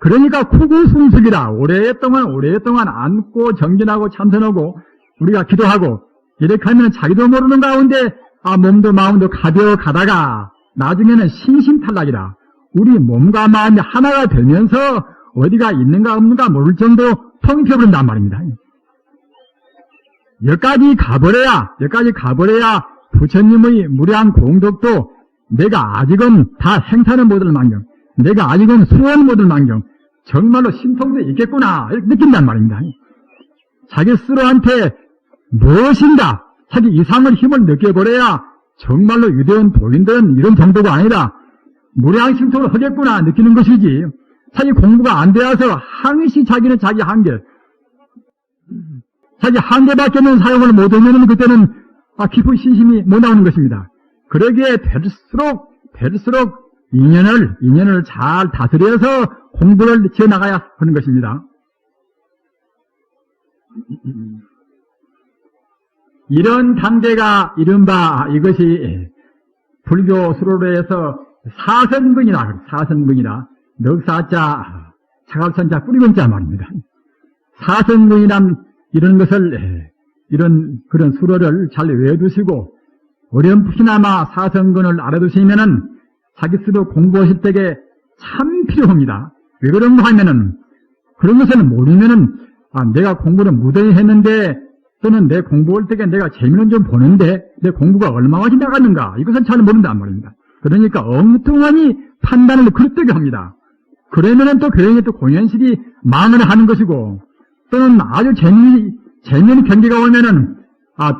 그러니까 쿠구순숙이라 오랫동안 앉고 정진하고 참선하고 우리가 기도하고 이렇게 하면 자기도 모르는 가운데 몸도 마음도 가벼워가다가 나중에는 신심탈락이라 우리 몸과 마음이 하나가 되면서 어디가 있는가 없는가 모를 정도로 텅이 펴버린단 말입니다. 여기까지 가버려야 부처님의 무량 공덕도 내가 아직은 다 행사는 못할 망정, 내가 아직은 수원 못할 망정, 정말로 신통도 있겠구나 이렇게 느낀단 말입니다. 자기 스스로한테 무엇인가 자기 이상의 힘을 느껴버려야 정말로 유대원 도인들은 이런 정도가 아니라 무량 신통을 하겠구나 느끼는 것이지, 자기 공부가 안 되어서 항시 자기는 자기 한계밖에 없는 사용을 못하면 그때는 깊은 신심이 못 나오는 것입니다. 그러기에 될수록 인연을 잘 다스려서 공부를 지어나가야 하는 것입니다. 이런 단계가 이른바 이것이 불교 수로로 해서 사선근이라 넉사자 차갑선자 뿌리근자 말입니다. 사선근이란 이런 것을 그런 수로를 잘 외워두시고 어렴풋이나마 사선근을 알아두시면은 자기 스스로 공부하실 때에 참 필요합니다. 왜 그런가 하면은 그런 것을 모르면은 내가 공부를 무던히 했는데 또는 내 공부할 때에 내가 재미는 좀 보는데 내 공부가 얼마만큼 나갔는가 이것은 잘 모른단 말입니다. 그러니까 엉뚱하니 판단을 그릇되게 합니다. 그러면은 또 교양의 또 공연실이 망을 하는 것이고, 또는 아주 재미있는 경계가 오면은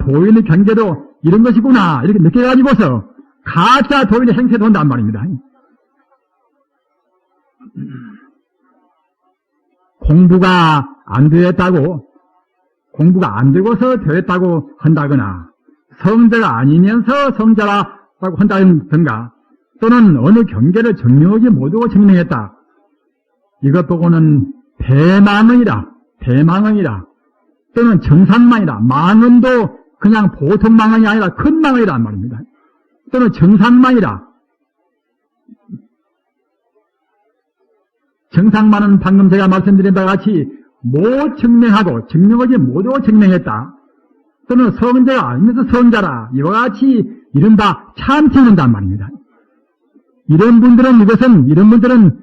도인의 경계도 이런 것이구나 이렇게 느껴가지고서 가짜 도인의 행세도 한단 말입니다. 공부가 안 되고서 되었다고 한다거나 성자가 아니면서 성자라고 한다든가, 또는 어느 경계를 정령하지 못하고 증명했다. 이것 보고는 대망언이라, 대망언이라, 또는 정상망이라, 망언도 그냥 보통 망언이 아니라 큰 망언이란 말입니다. 또는 정상망이라. 정상만은 방금 제가 말씀드린 바와 같이 못 증명하고 증명하지 못하고 증명했다. 또는 성자가 아니면서 성자라. 이와 같이 이른바 참칭한단 말입니다. 이런 분들은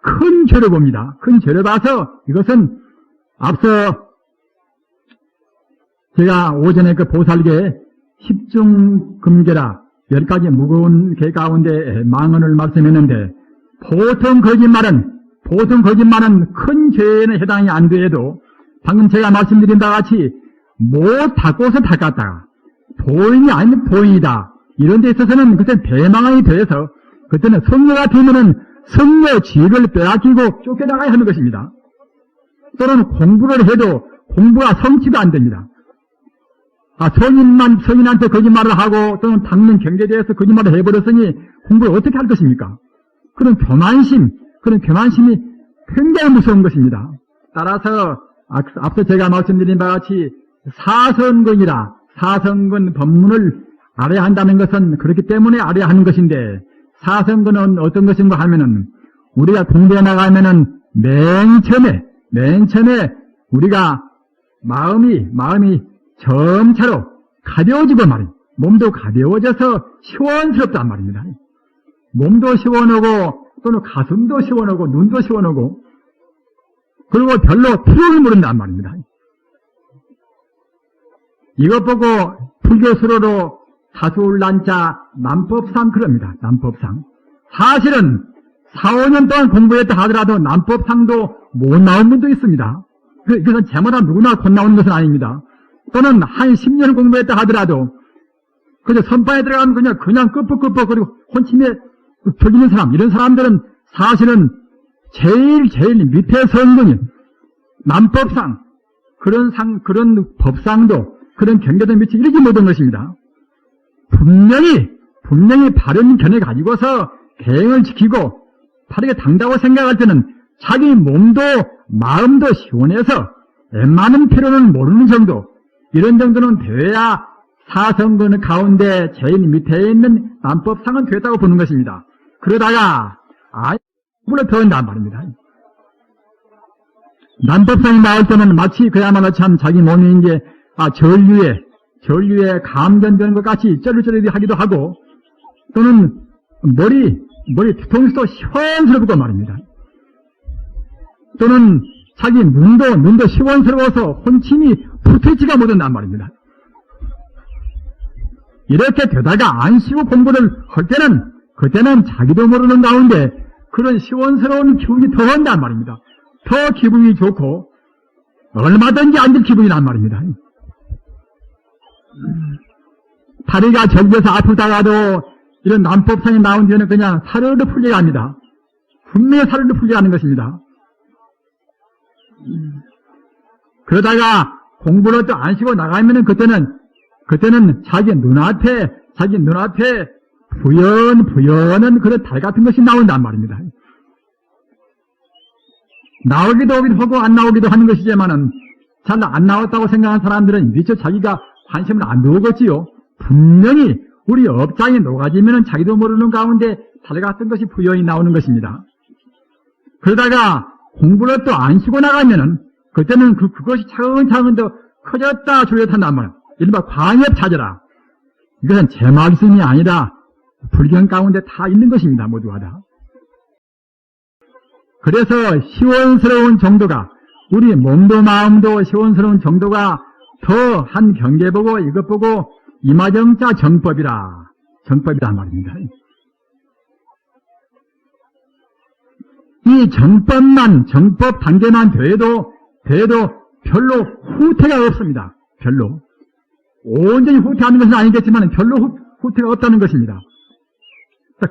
큰 죄를 봅니다. 큰 죄를 봐서 이것은 앞서 제가 오전에 그 보살계 10중금계라 10가지 무거운 계 가운데 망언을 말씀했는데 보통 거짓말은 큰 죄에는 해당이 안 돼도 방금 제가 말씀드린 바와 같이 못 닦고서 닦았다가 도인이 아니면 도인이다. 이런 데 있어서는 그때 대망언이 돼서 그때는 성녀가 되면은 성녀 지위를 빼앗기고 쫓겨나가야 하는 것입니다. 또는 공부를 해도 공부가 성취가 안 됩니다. 성인한테 거짓말을 하고 또는 닦는 경계에 대해서 거짓말을 해버렸으니 공부를 어떻게 할 것입니까? 그런 교만심이 굉장히 무서운 것입니다. 따라서 앞서 제가 말씀드린 바와 같이 사성근 법문을 알아야 한다는 것은 그렇기 때문에 알아야 하는 것인데 사성근은 어떤 것인가 하면은 우리가 공부해 나가면은 맨 처음에 우리가 마음이 점차로 가벼워지고 말입니다. 몸도 가벼워져서 시원스럽단 말입니다. 몸도 시원하고 또는 가슴도 시원하고 눈도 시원하고 그리고 별로 피로를 모른단 말입니다. 이것 보고 불교수로로 사수울란자 남법상 그럽니다. 남법상. 사실은 4, 5년 동안 공부했다 하더라도 남법상도 못 나온 분도 있습니다. 그것은 제마다 누구나 곧 나오는 것은 아닙니다. 또는 한 10년을 공부했다 하더라도 그저 선반에 들어가면 그냥 끄뻑끄뻑 그리고 혼침에 펴기는 사람, 이런 사람들은 사실은 제일 밑에 성근인 남법상 그런 법상도 그런 경계도 미치 이르지 못한 것입니다. 분명히 바른 견해 가지고서 계행을 지키고 바르게 당다고 생각할 때는 자기 몸도 마음도 시원해서 웬만한 필요는 모르는 정도, 이런 정도는 되어야 사성근 가운데 제일 밑에 있는 남법상은 됐다고 보는 것입니다. 그러다가 물론 더 한단 말입니다. 남법상이 나올 때는 마치 그야말로 참 자기 몸이 이제 전류에 감전되는 것 같이 쩌르쩌르하기도 하고 또는 머리 뒤통수도 시원스럽고 말입니다. 또는 자기 눈도 시원스러워서 혼침이 붙어있지가 못한단 말입니다. 이렇게 되다가 안 쉬고 공부를 할 때는 그때는 자기도 모르는 가운데 그런 시원스러운 기분이 더 한단 말입니다. 더 기분이 좋고 얼마든지 앉을 기분이란 말입니다. 다리가 절개서 아프다가도 이런 남법상이 나온 뒤에는 그냥 사르르 풀려갑니다. 분명히 사르르 풀려가는 것입니다. 그러다가 공부를 또 안 쉬고 나가면은 그때는 자기 눈앞에 부연한 그런 달 같은 것이 나온단 말입니다. 나오기도 하고 안 나오기도 하는 것이지만은 잘 안 나왔다고 생각하는 사람들은 미처 자기가 관심을 안 두었지요. 분명히 우리 업장이 녹아지면은 자기도 모르는 가운데 달 같은 것이 부연이 나오는 것입니다. 그러다가 공부를 또 안 쉬고 나가면은 그때는 그것이 차근차근 더 커졌다 줄였단단 말이에요. 이른바 광엽 찾아라. 이것은 제 말씀이 아니라 불경 가운데 다 있는 것입니다. 모두가 다. 그래서 시원스러운 정도가 우리 몸도 마음도 시원스러운 정도가 더 한 경계 보고 이것 보고 이마정자 정법이란 말입니다. 이 정법 단계만 돼도 별로 후퇴가 없습니다. 별로. 온전히 후퇴하는 것은 아니겠지만 별로 후퇴가 없다는 것입니다.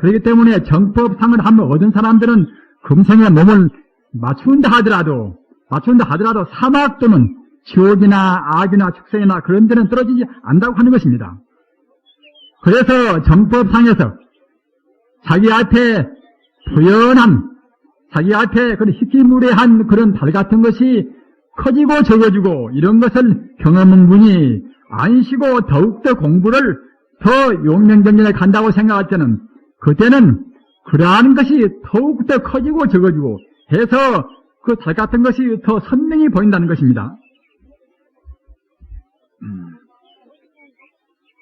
그렇기 때문에 정법상을 한번 얻은 사람들은 금생에 몸을 맞춘다 하더라도 사막 또는 지옥이나 악이나 축생이나 그런 데는 떨어지지 않는다고 하는 것입니다. 그래서 정법상에서 자기 앞에 부연한, 자기 앞에 그런 희귀무례한 그런 달 같은 것이 커지고 적어지고 이런 것을 경험한 분이 안 쉬고 더욱더 공부를 더 용맹정진에 간다고 생각할 때는 그때는 그러한 것이 더욱더 커지고 적어지고 해서 그 달 같은 것이 더 선명히 보인다는 것입니다.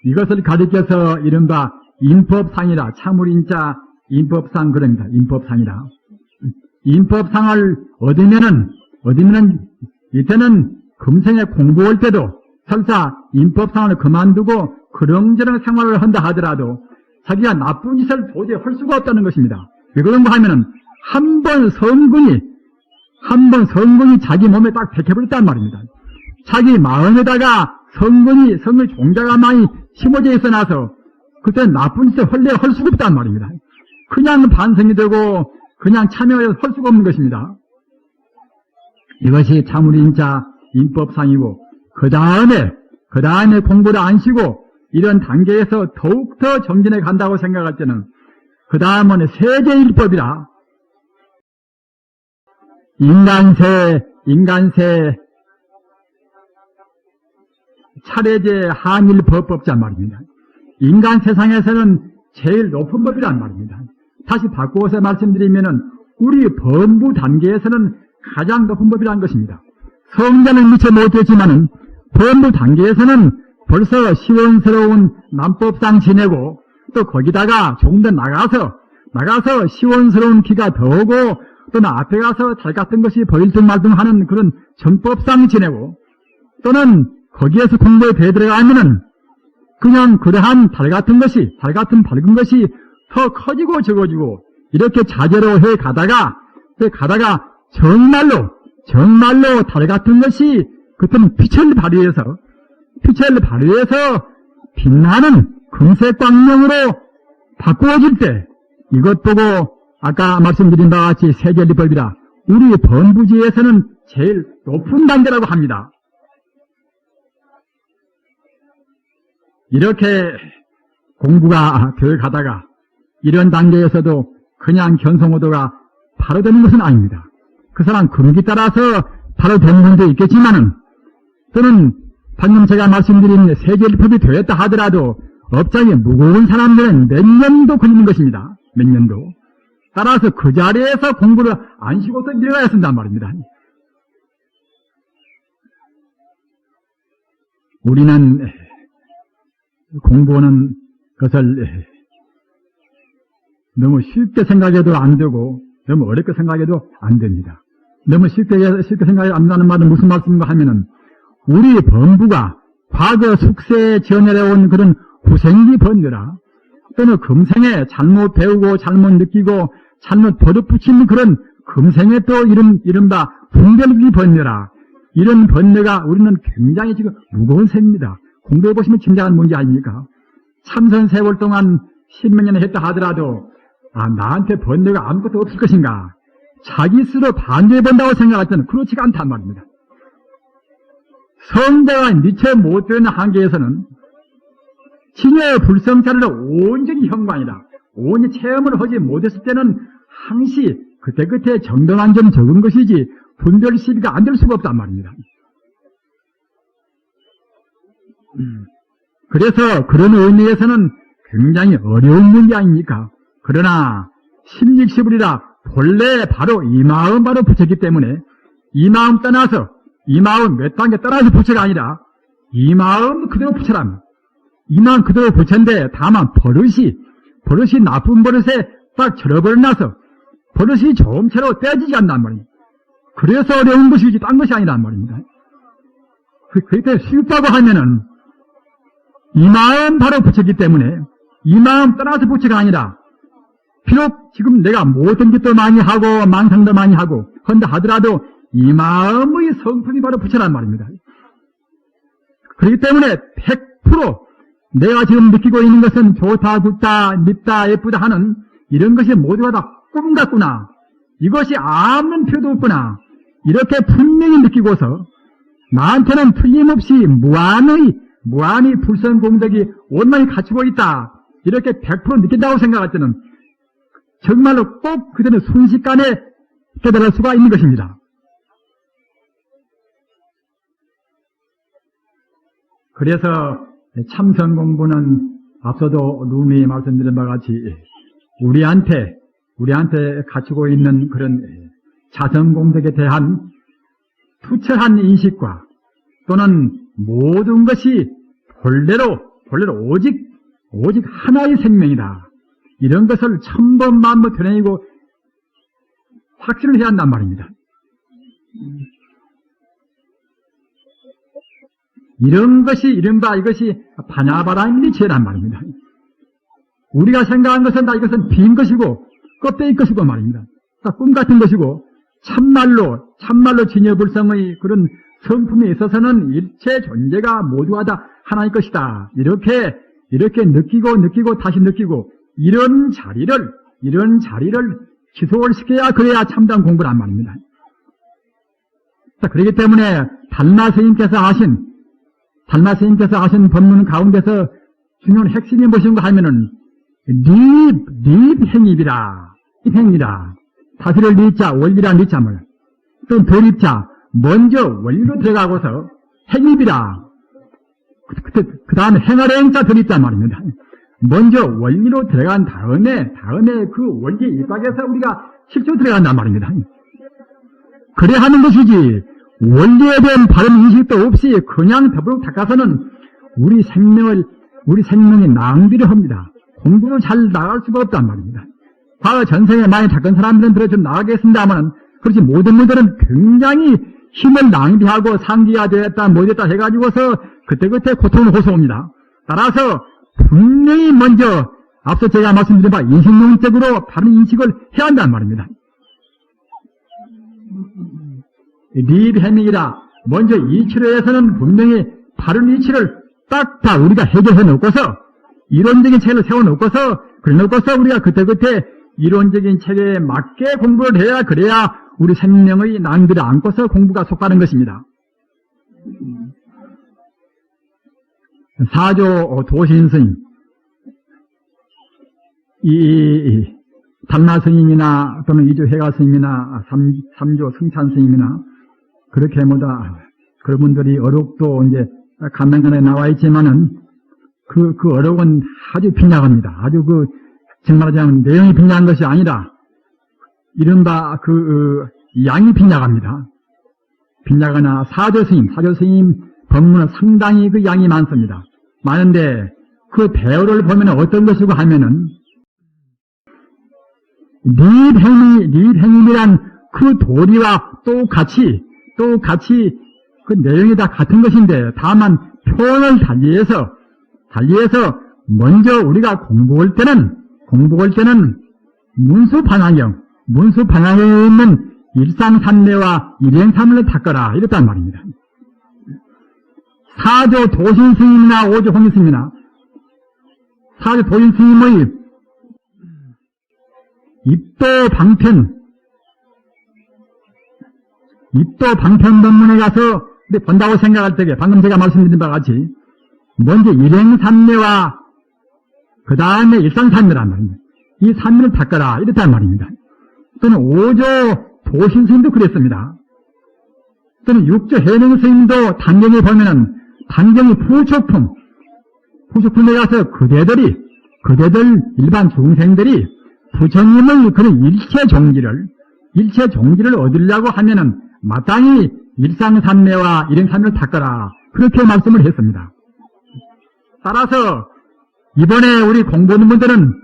이것을 가리켜서 이른바 인법상이라, 참을인자 인법상 그럽니다. 인법상이라. 인법상을 얻으면은 이때는 금생에 공부할 때도 설사 인법상을 그만두고 그런저런 생활을 한다 하더라도 자기가 나쁜 짓을 도저히 할 수가 없다는 것입니다. 왜 그런가 하면은 한 번 성근이 자기 몸에 딱 박혀버렸단 말입니다. 자기 마음에다가 성을 종자가 많이 심어져 있어 나서 그때 나쁜 짓을 할 수가 없단 말입니다. 그냥 반성이 되고 그냥 참여할 수가 없는 것입니다. 이것이 참을인자 인법상이고 그 다음에 공부를 안 쉬고 이런 단계에서 더욱더 정진해 간다고 생각할 때는 그 다음은 세제일법이라 인간세 차례제 한일법법자 말입니다. 인간 세상에서는 제일 높은 법이란 말입니다. 다시 바꾸어서 말씀드리면은 우리 범부 단계에서는 가장 높은 법이라는 것입니다. 성자는 미처 못했지만은 범부 단계에서는 벌써 시원스러운 남법상 지내고 또 거기다가 조금 더 나가서 시원스러운 기가 더 오고 또는 앞에 가서 달 같은 것이 보일 듯 말 듯 하는 그런 정법상 지내고 또는 거기에서 공부에 들어가면은 그냥 그러한 달 같은 밝은 것이 더 커지고 적어지고 이렇게 자제로 해 가다가 정말로 달 같은 것이 그때는 빛을 발휘해서 빛나는 금색 광명으로 바꾸어질 때 이것 보고 아까 말씀드린 바와 같이 세계리법이라 우리 범부지에서는 제일 높은 단계라고 합니다. 이렇게 공부가 되어 가다가 이런 단계에서도 그냥 견성호도가 바로 되는 것은 아닙니다. 그 사람 근기 따라서 바로 되는 분도 있겠지만은 또는 방금 제가 말씀드린 세계리법이 되었다 하더라도 업장이 무거운 사람들은 몇 년도 걸리는 것입니다. 몇 년도. 따라서 그 자리에서 공부를 안 쉬고서 일어나야 쓴단 말입니다. 우리는 공부하는 것을 너무 쉽게 생각해도 안 되고 너무 어렵게 생각해도 안 됩니다. 너무 쉽게 생각이 안 나는 말은 무슨 말씀인가 하면은 우리 범부가 과거 숙세에 지어내려온 그런 후생기 번뇌라 또는 금생에 잘못 배우고 잘못 느끼고 잘못 버릇 붙이는 그런 금생에 또 이른바 분별기 번뇌라 이런 번뇌가 우리는 굉장히 지금 무거운 셈입니다. 공부해보시면 짐작한 문제 아닙니까? 참선 세월 동안 10몇 년을 했다 하더라도 나한테 번뇌가 아무것도 없을 것인가? 자기 스스로 반대해본다고 생각할 때는 그렇지가 않단 말입니다. 성자가 미처 못 되는 한계에서는 진여의 불성차를 온전히 현관이라 온전히 체험을 하지 못했을 때는 항시 그때 정당한 점 적은 것이지 분별 시비가 안 될 수가 없단 말입니다. 그래서 그런 의미에서는 굉장히 어려운 문제 아닙니까? 그러나 심직시불이라 본래 바로 이 마음 바로 부처기 때문에 이 마음 떠나서 이 마음 몇 단계 떠나서 부처가 아니라 이 마음 그대로 부처랍니다. 이 마음 그대로 부처인데 다만 버릇이 나쁜 버릇에 딱 절어버려놔서 버릇이 좋은 채로 떼지지 않단 말입니다. 그래서 어려운 것이지 딴 것이 아니란 말입니다. 그렇게 쉽다고 하면은 이 마음 바로 부처기 때문에 이 마음 떠나서 부처가 아니라 비록 지금 내가 모든 것도 많이 하고 망상도 많이 하고 한다 하더라도 이 마음의 성품이 바로 부처란 말입니다. 그렇기 때문에 100% 내가 지금 느끼고 있는 것은 좋다, 굿다, 밉다, 예쁘다 하는 이런 것이 모두가 다 꿈 같구나. 이것이 아무런 필요도 없구나. 이렇게 분명히 느끼고서 나한테는 틀림없이 무한히 불성공덕이 원만히 갖추고 있다. 이렇게 100% 느낀다고 생각할 때는 정말로 꼭 그대로 순식간에 깨달을 수가 있는 것입니다. 그래서 참선 공부는 앞서도 누님이 말씀드린 바와 같이 우리한테 갖추고 있는 그런 자성 공덕에 대한 투철한 인식과 또는 모든 것이 본래로 오직 하나의 생명이다. 이런 것을 천번만번 드러내고 확신을 해야 한단 말입니다. 이것이 바냐바라밀리체란 말입니다. 우리가 생각한 것은 다 이것은 빈 것이고 껍데기 것이고 말입니다. 다 꿈 같은 것이고 참말로 진여불성의 그런 성품에 있어서는 일체 존재가 모두가 다 하나의 것이다. 이렇게 느끼고 다시 느끼고 이런 자리를 지속을 시켜야 그래야 참담 공부란 말입니다. 자, 그렇기 때문에 달마 스님께서 하신 법문 가운데서 중요한 핵심이 무엇인가 하면은 립행입이라. 립행이라. 다스릴 리자, 원리란 리자물. 또 덜입자, 먼저 원리로 들어가고서 행입이라. 그 다음에 행할 행자 덜입자 말입니다. 먼저 원리로 들어간 다음에 그 원리에 입각해서 우리가 실제로 들어간단 말입니다. 그래 하는 것이지, 원리에 대한 바른 인식도 없이 그냥 더불어 닦아서는 우리 생명이 낭비를 합니다. 공부도 잘 나갈 수가 없단 말입니다. 과거 전생에 많이 닦은 사람들은 들어 좀 나가겠습니다만, 그렇지 모든 분들은 굉장히 힘을 낭비하고 상기가 되었다, 뭐 됐다 해가지고서 그때그때 고통을 호소합니다. 따라서 분명히 먼저 앞서 제가 말씀드린 바 인식론적으로 바른 인식을 해야 한단 말입니다. 립해밍이라 먼저 이치로에서는 분명히 바른 이치를 딱 다 우리가 해결해 놓고서 이론적인 체계를 세워놓고서 그래놓고서 우리가 그때그때 이론적인 체계에 맞게 공부를 해야 그래야 우리 생명의 낭비를 안고서 공부가 속가는 것입니다. 사조 도신 스님, 이 달마 스님이나 또는 이조 회가 스님이나 삼조 승찬 스님이나 그렇게 뭐다 그런 분들이 어록도 이제 간단하게 나와 있지만은 그 어록은 아주 빈약합니다. 아주 정말 말하자면 내용이 빈약한 것이 아니라 이른바 양이 빈약합니다. 빈약하나 사조 스님 법문은 상당히 그 양이 많습니다. 많은데 그 대어를 보면 어떤 것이고 하면은 립행임이란 그 도리와 똑같이 그 내용이 다 같은 것인데 다만 표현을 달리해서 먼저 우리가 공부할 때는 문수 반환경에 있는 일상산례와 일행산례를 닦아라 이랬단 말입니다. 사조 도신 스님이나 오조 홍익 스님이나 사조 도신 스님의 입도 방편 법문에 가서 본다고 생각할 때에 방금 제가 말씀드린 바와 같이 먼저 일행산례와 그 다음에 일상산례란 말입니다. 이 산례를 닦아라 이랬단 말입니다. 또는 오조 도신 스님도 그랬습니다. 또는 육조 해능 스님도 단경에 보면은 단경이 부처품에 가서 그대들 일반 중생들이 부처님의 그런 일체 종기를 얻으려고 하면은 마땅히 일상산례와 일행산례를 닦아라 그렇게 말씀을 했습니다. 따라서 이번에 우리 공부하는 분들은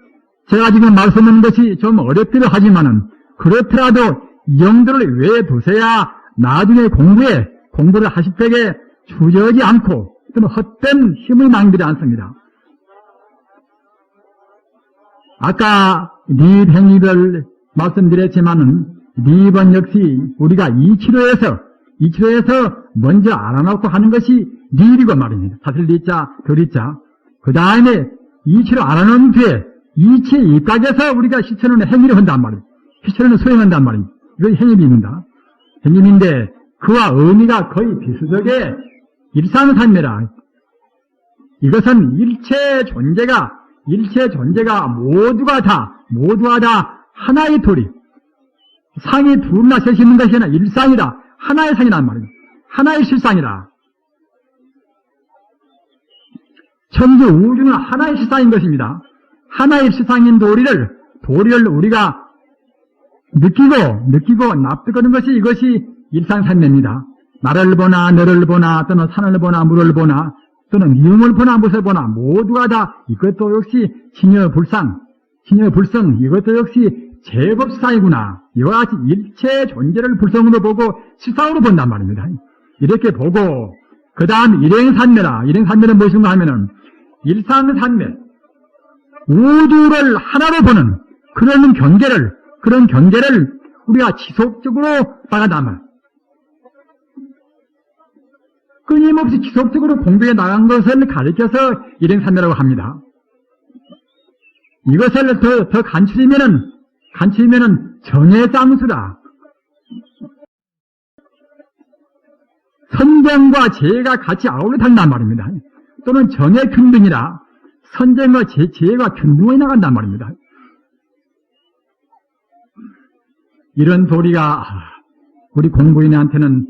제가 지금 말씀하는 것이 좀 어렵기도 하지만은 그렇더라도 영들을 왜 두세야 나중에 공부를 하실 때에 주저하지 않고 또는 헛된 힘을 낭비하지 않습니다. 아까 립행위를 말씀드렸지만은 립은 역시 우리가 이치로에서 먼저 알아놓고 하는 것이 립이고 말입니다. 사실 리자, 덜리자. 그 다음에 이치로 알아놓은 뒤에 이치에 입각해서 우리가 실천하는 행위를 한단 말입니다. 실천을 수행한단 말입니다. 이것이 행위입니다. 행위인데 그와 의미가 거의 비슷하게 일상산매라. 이것은 일체 존재가 모두가 다 하나의 돌이 상이 둘이나 셋이 있는 것이 아니라 일상이다. 하나의 상이란 말입니다. 하나의 실상이라. 천지 우주는 하나의 실상인 것입니다. 하나의 실상인 도리를 우리가 느끼고 납득하는 것이 이것이 일상산매입니다. 나를 보나 너를 보나 또는 산을 보나 물을 보나 또는 미움을 보나 무엇을 보나 모두가 다 이것도 역시 진여불성 이것도 역시 제법사이구나. 이와 같이 일체 존재를 불성으로 보고 실상으로 본단 말입니다. 이렇게 보고 그 다음 일행산매라. 일행산매는 무엇인가 하면은 일상산매 우주를 하나로 보는 그런 경계를 우리가 지속적으로 나간다면 끊임없이 지속적으로 공부해 나간 것을 가리켜서 일행산매라고 합니다. 이것을 더 간추리면은 정해장수라. 선정과 재해가 같이 아울러 다닌단 말입니다. 또는 정해균등이라. 선정과 재해가 균등하게 나간단 말입니다. 이런 도리가 우리 공부인한테는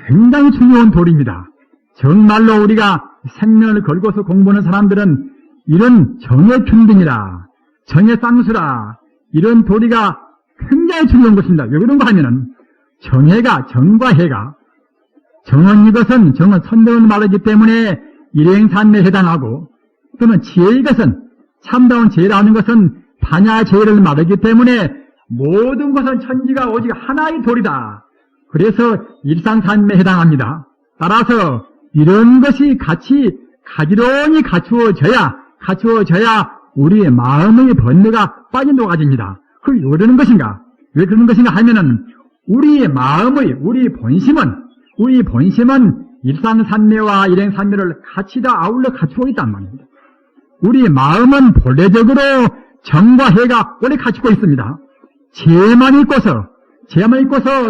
굉장히 중요한 도리입니다. 정말로 우리가 생명을 걸고서 공부하는 사람들은 이런 정해균등이라, 정해쌍수라, 이런 도리가 굉장히 중요한 것입니다. 왜 그런가 하면은 정과 해가 정은 선정을 말하기 때문에 일행산매에 해당하고 또는 지혜 이것은 참다운 지혜라는 것은 반야지혜를 말하기 때문에 모든 것은 천지가 오직 하나의 도리다. 그래서 일상산매에 해당합니다. 따라서 이런 것이 같이 가지런히 갖추어져야 우리의 마음의 번뇌가 빠진도가집니다. 그게 왜 그러는 것인가? 왜 그러는 것인가 하면은 우리의 마음의 우리 본심은 일상산매와 일행산매를 같이 다 아울러 갖추고 있단 말입니다. 우리 마음은 본래적으로 정과 해가 원래 갖추고 있습니다. 죄만 있고서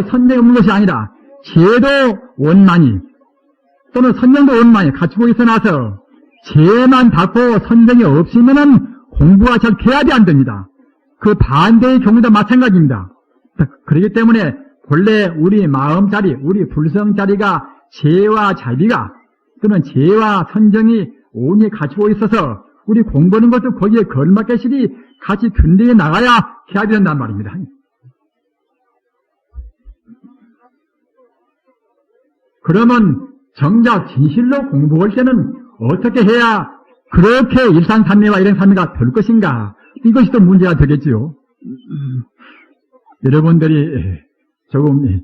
선정이 없는 것이 아니라 죄도 원만히 또는 선정도 원만히 갖추고 있어 나서 죄만 닿고 선정이 없으면은 공부가 잘 개합이 안 됩니다. 그 반대의 경우도 마찬가지입니다. 그렇기 때문에 본래 우리 마음자리, 우리 불성자리가 죄와 자비가 또는 죄와 선정이 온전히 갖추고 있어서 우리 공부하는 것도 거기에 걸맞게실이 같이 균등히 나가야 개합이 된단 말입니다. 그러면 정작 진실로 공부할 때는 어떻게 해야 그렇게 일상산매와 일행산매가 될 것인가? 이것이 또 문제가 되겠지요. 여러분들이 조금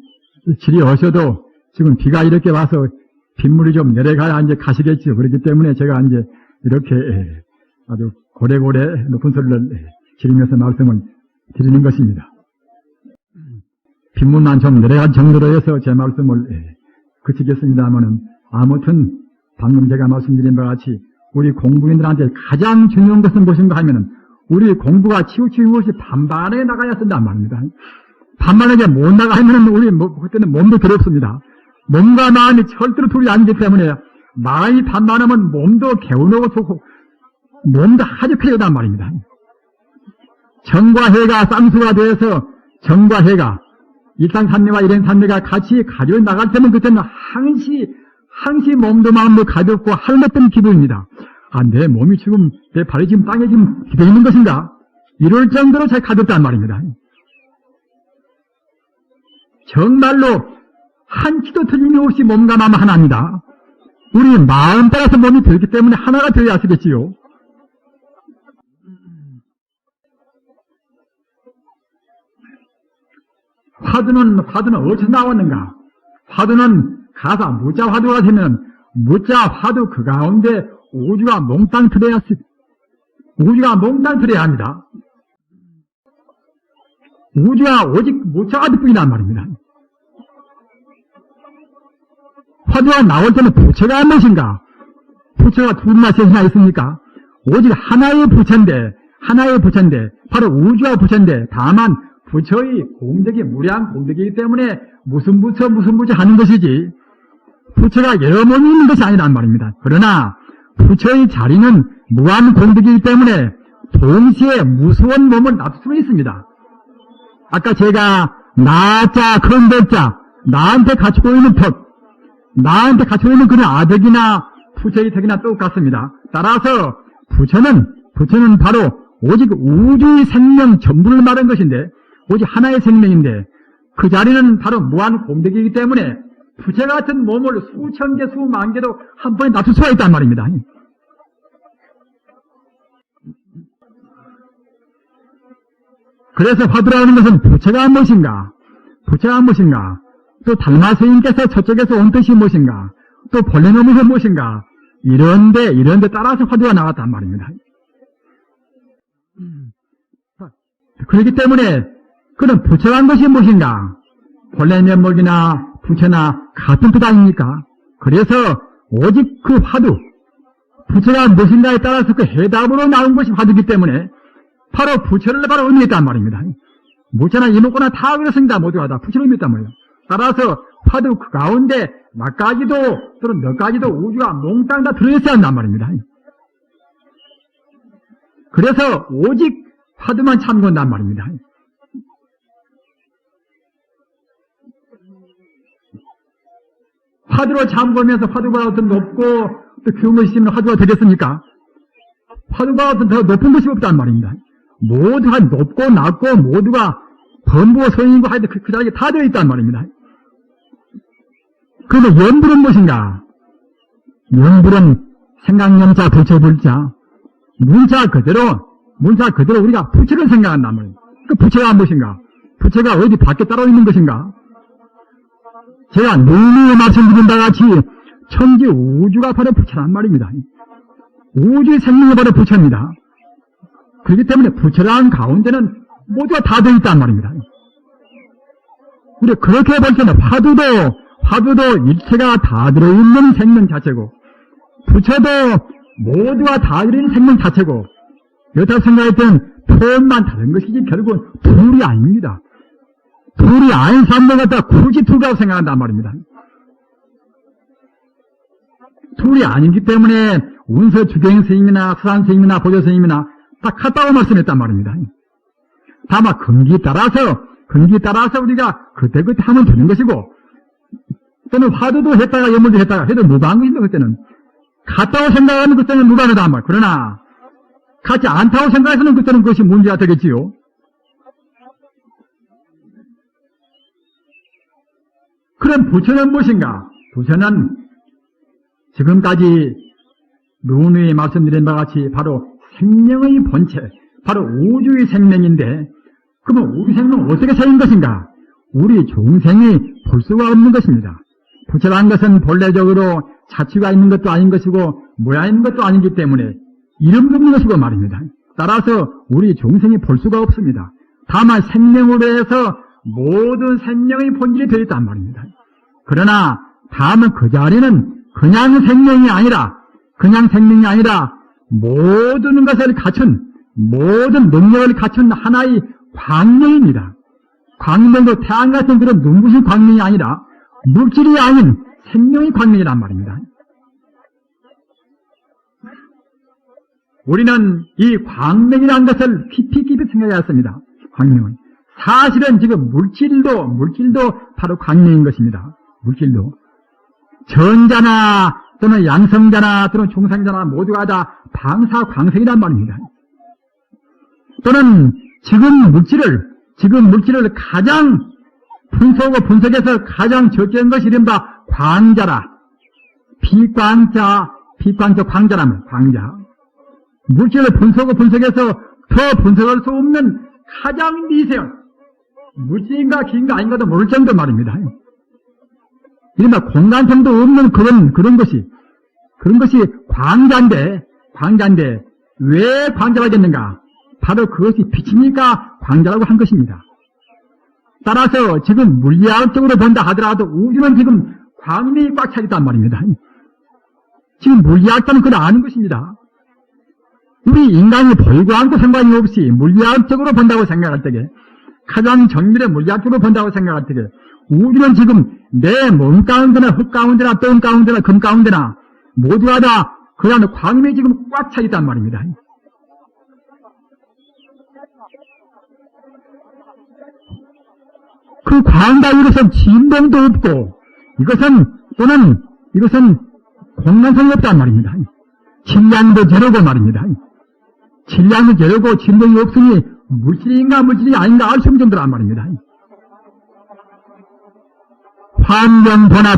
질이 어셔도 지금 비가 이렇게 와서 빗물이 좀 내려가야 이제 가시겠지요. 그렇기 때문에 제가 이제 이렇게 아주 고래고래 높은 소리를 지르면서 말씀을 드리는 것입니다. 빗물만 좀 내려간 정도로 해서 제 말씀을 그치겠습니다만은 아무튼 방금 제가 말씀드린 바와 같이 우리 공부인들한테 가장 중요한 것은 무엇인가 하면은 우리 공부가 치우치는 것이 반반에 나가야 쓴단 말입니다. 반반에 못 나가 하면은 우리 그때는 몸도 더럽습니다. 몸과 마음이 절대로 둘이 아니기 때문에 마음이 반반하면 몸도 개운하고 좋고 몸도 아주 크게단 말입니다. 정과 해가 쌍수가 되어서 정과 해가 일상산매와 일행산매가 같이 가지고 나갈 때는 그때는 항시 몸도 마음도 가볍고 할렸던 기분입니다. 내 몸이 지금 내 발이 지금 땅에 지금 기대 있는 것인가? 이럴 정도로 잘 가볍단 말입니다. 정말로 한 키도 틀림없이 몸과 마음 하나입니다. 우리 마음 따라서 몸이 되기 때문에 하나가 되어야 하시겠지요. 화두는 어디서 나왔는가? 화두는 가사 무자 화두가 되면 무자 화두 그 가운데 우주가 몽땅 들어야 합니다. 우주가 오직 무자가 뿐이란 말입니다. 화두가 나올 때는 부처가 한 것인가? 부처가 둘이나 셋이나 있습니까? 오직 하나의 부처인데 바로 우주가 부처인데 다만 부처의 공덕이 무량 공덕이기 때문에 무슨 부처 하는 것이지 부처가 여러 몸이 있는 것이 아니란 말입니다. 그러나 부처의 자리는 무한 공덕이기 때문에 동시에 무수한 몸을 납 수는 있습니다. 아까 제가 나자, 큰덕자, 나한테 갖추고 있는 덕, 나한테 갖추고 있는 그런 아덕이나 부처의 덕이나 똑같습니다. 따라서 부처는 바로 오직 우주의 생명 전부를 말한 것인데, 오직 하나의 생명인데, 그 자리는 바로 무한 공덕이기 때문에 부처 같은 몸을 수천 개, 수만 개도 한 번에 낮출 수가 있단 말입니다. 그래서 화두라는 것은 부처가 무엇인가? 부처가 무엇인가? 또 달마 스님께서 저쪽에서 온 뜻이 무엇인가? 또 본래 놈이 무엇인가? 이런데 따라서 화두가 나왔단 말입니다. 그렇기 때문에 그런 부처란 것이 무엇인가? 본래 면목이나 부처나 같은 뜻 아닙니까? 그래서 오직 그 화두, 부처가 무엇인가에 따라서 그 해답으로 나온 것이 화두이기 때문에 바로 부처를 바로 의미했단 말입니다. 무처나 이목구나 다 그렇습니다. 모두가 다 부처를 의미했단 말이에요. 따라서 화두 그 가운데 나까지도 또는 너까지도 우주가 몽땅 다 들어있어야 한단 말입니다. 그래서 오직 화두만 참고한단 말입니다. 화두로 참고하면서 화두가 어떤 높고 또 귀한 것이 있으면 화두가 되겠습니까? 화두가 어떤 더 높은 것이 없단 말입니다. 모두가 높고 낮고 모두가 범부와 소인이고 하여튼 그 자리에 다 되어있단 말입니다. 그런데 연불은 무엇인가? 연불은 생각연자 부처불자 문자 그대로 우리가 부처를 생각한단 말이에요. 그 부처가 무엇인가? 부처가 어디 밖에 따로 있는 것인가? 제가 누누이 말씀드린 바와 같이 천지 우주가 바로 부처란 말입니다. 우주의 생명이 바로 부처입니다. 그렇기 때문에 부처란 가운데는 모두가 다 들어있단 말입니다. 우리 그렇게 볼 때는 화두도 일체가 다 들어있는 생명 자체고 부처도 모두가 다 들어있는 생명 자체고 여타 생각할 때는 표현만 다른 것이지 결국은 둘이 아닙니다. 둘이 아닌 사람들 갖다 굳이 둘이라고 생각한단 말입니다. 둘이 아니기 때문에 운서 주경 스님이나 수산 스님이나 보조 스님이나 다 같다고 말씀했단 말입니다. 다만 근기에 따라서 우리가 그때그때 하면 되는 것이고 또는 화두도 했다가 연물도 했다가 해도 무방한 것입니다. 그때는 같다고 생각하는 그때는 무방하다 말. 그러나 같지 않다고 생각해서는 그때는 그것이 문제가 되겠지요. 그럼 부처는 무엇인가? 부처는 지금까지 누누이 말씀드린 바와 같이 바로 생명의 본체, 바로 우주의 생명인데 그러면 우주 생명은 어떻게 생긴 것인가? 우리 중생이 볼 수가 없는 것입니다. 부처라는 것은 본래적으로 자취가 있는 것도 아닌 것이고 모양 있는 것도 아니기 때문에 이름도 없는 것이고 말입니다. 따라서 우리 중생이 볼 수가 없습니다. 다만 생명으로 해서 모든 생명의 본질이 되어 있단 말입니다. 그러나 다만 그 자리는 그냥 생명이 아니라 모든 것을 갖춘 모든 능력을 갖춘 하나의 광명입니다. 광명도 태양 같은 그런 눈부신 광명이 아니라 물질이 아닌 생명의 광명이란 말입니다. 우리는 이 광명이라는 것을 깊이 생각해야 했습니다. 광명은 사실은 지금 물질도 바로 광명인 것입니다. 물질도 전자나 또는 양성자나 또는 중생자나 모두가 다 방사광생이란 말입니다. 또는 지금 물질을 가장 분석해서 가장 적절한 것이 이른바 광자라. 비광자 광자라면 광자. 물질을 분석해서 더 분석할 수 없는 가장 미세한 물질인가 기인가 아닌가도 모를 정도 말입니다. 이른바 공간성도 없는 그런 것이 광자인데 왜 광자가 됐는가? 바로 그것이 빛이니까 광자라고 한 것입니다. 따라서 지금 물리학적으로 본다 하더라도 우주는 지금 광명이 꽉 차 있단 말입니다. 지금 물리학자는 그걸 아는 것입니다. 우리 인간이 보이고 않고 상관이 없이 물리학적으로 본다고 생각할 때에 가장 정밀의 물리학적으로 본다고 생각할 때에 우주는 지금 내 몸 가운데나 흙 가운데나 똥 가운데나 금 가운데나 모두가 다 그런 광명이 지금 꽉 차 있단 말입니다. 그 광다 이것은 진동도 없고 이것은 공간성이 없단 말입니다. 질량도 제로고 말입니다. 질량도 제로고 진동이 없으니 물질인가 물질이 아닌가 알 수 없는 정도란 말입니다. 환경보나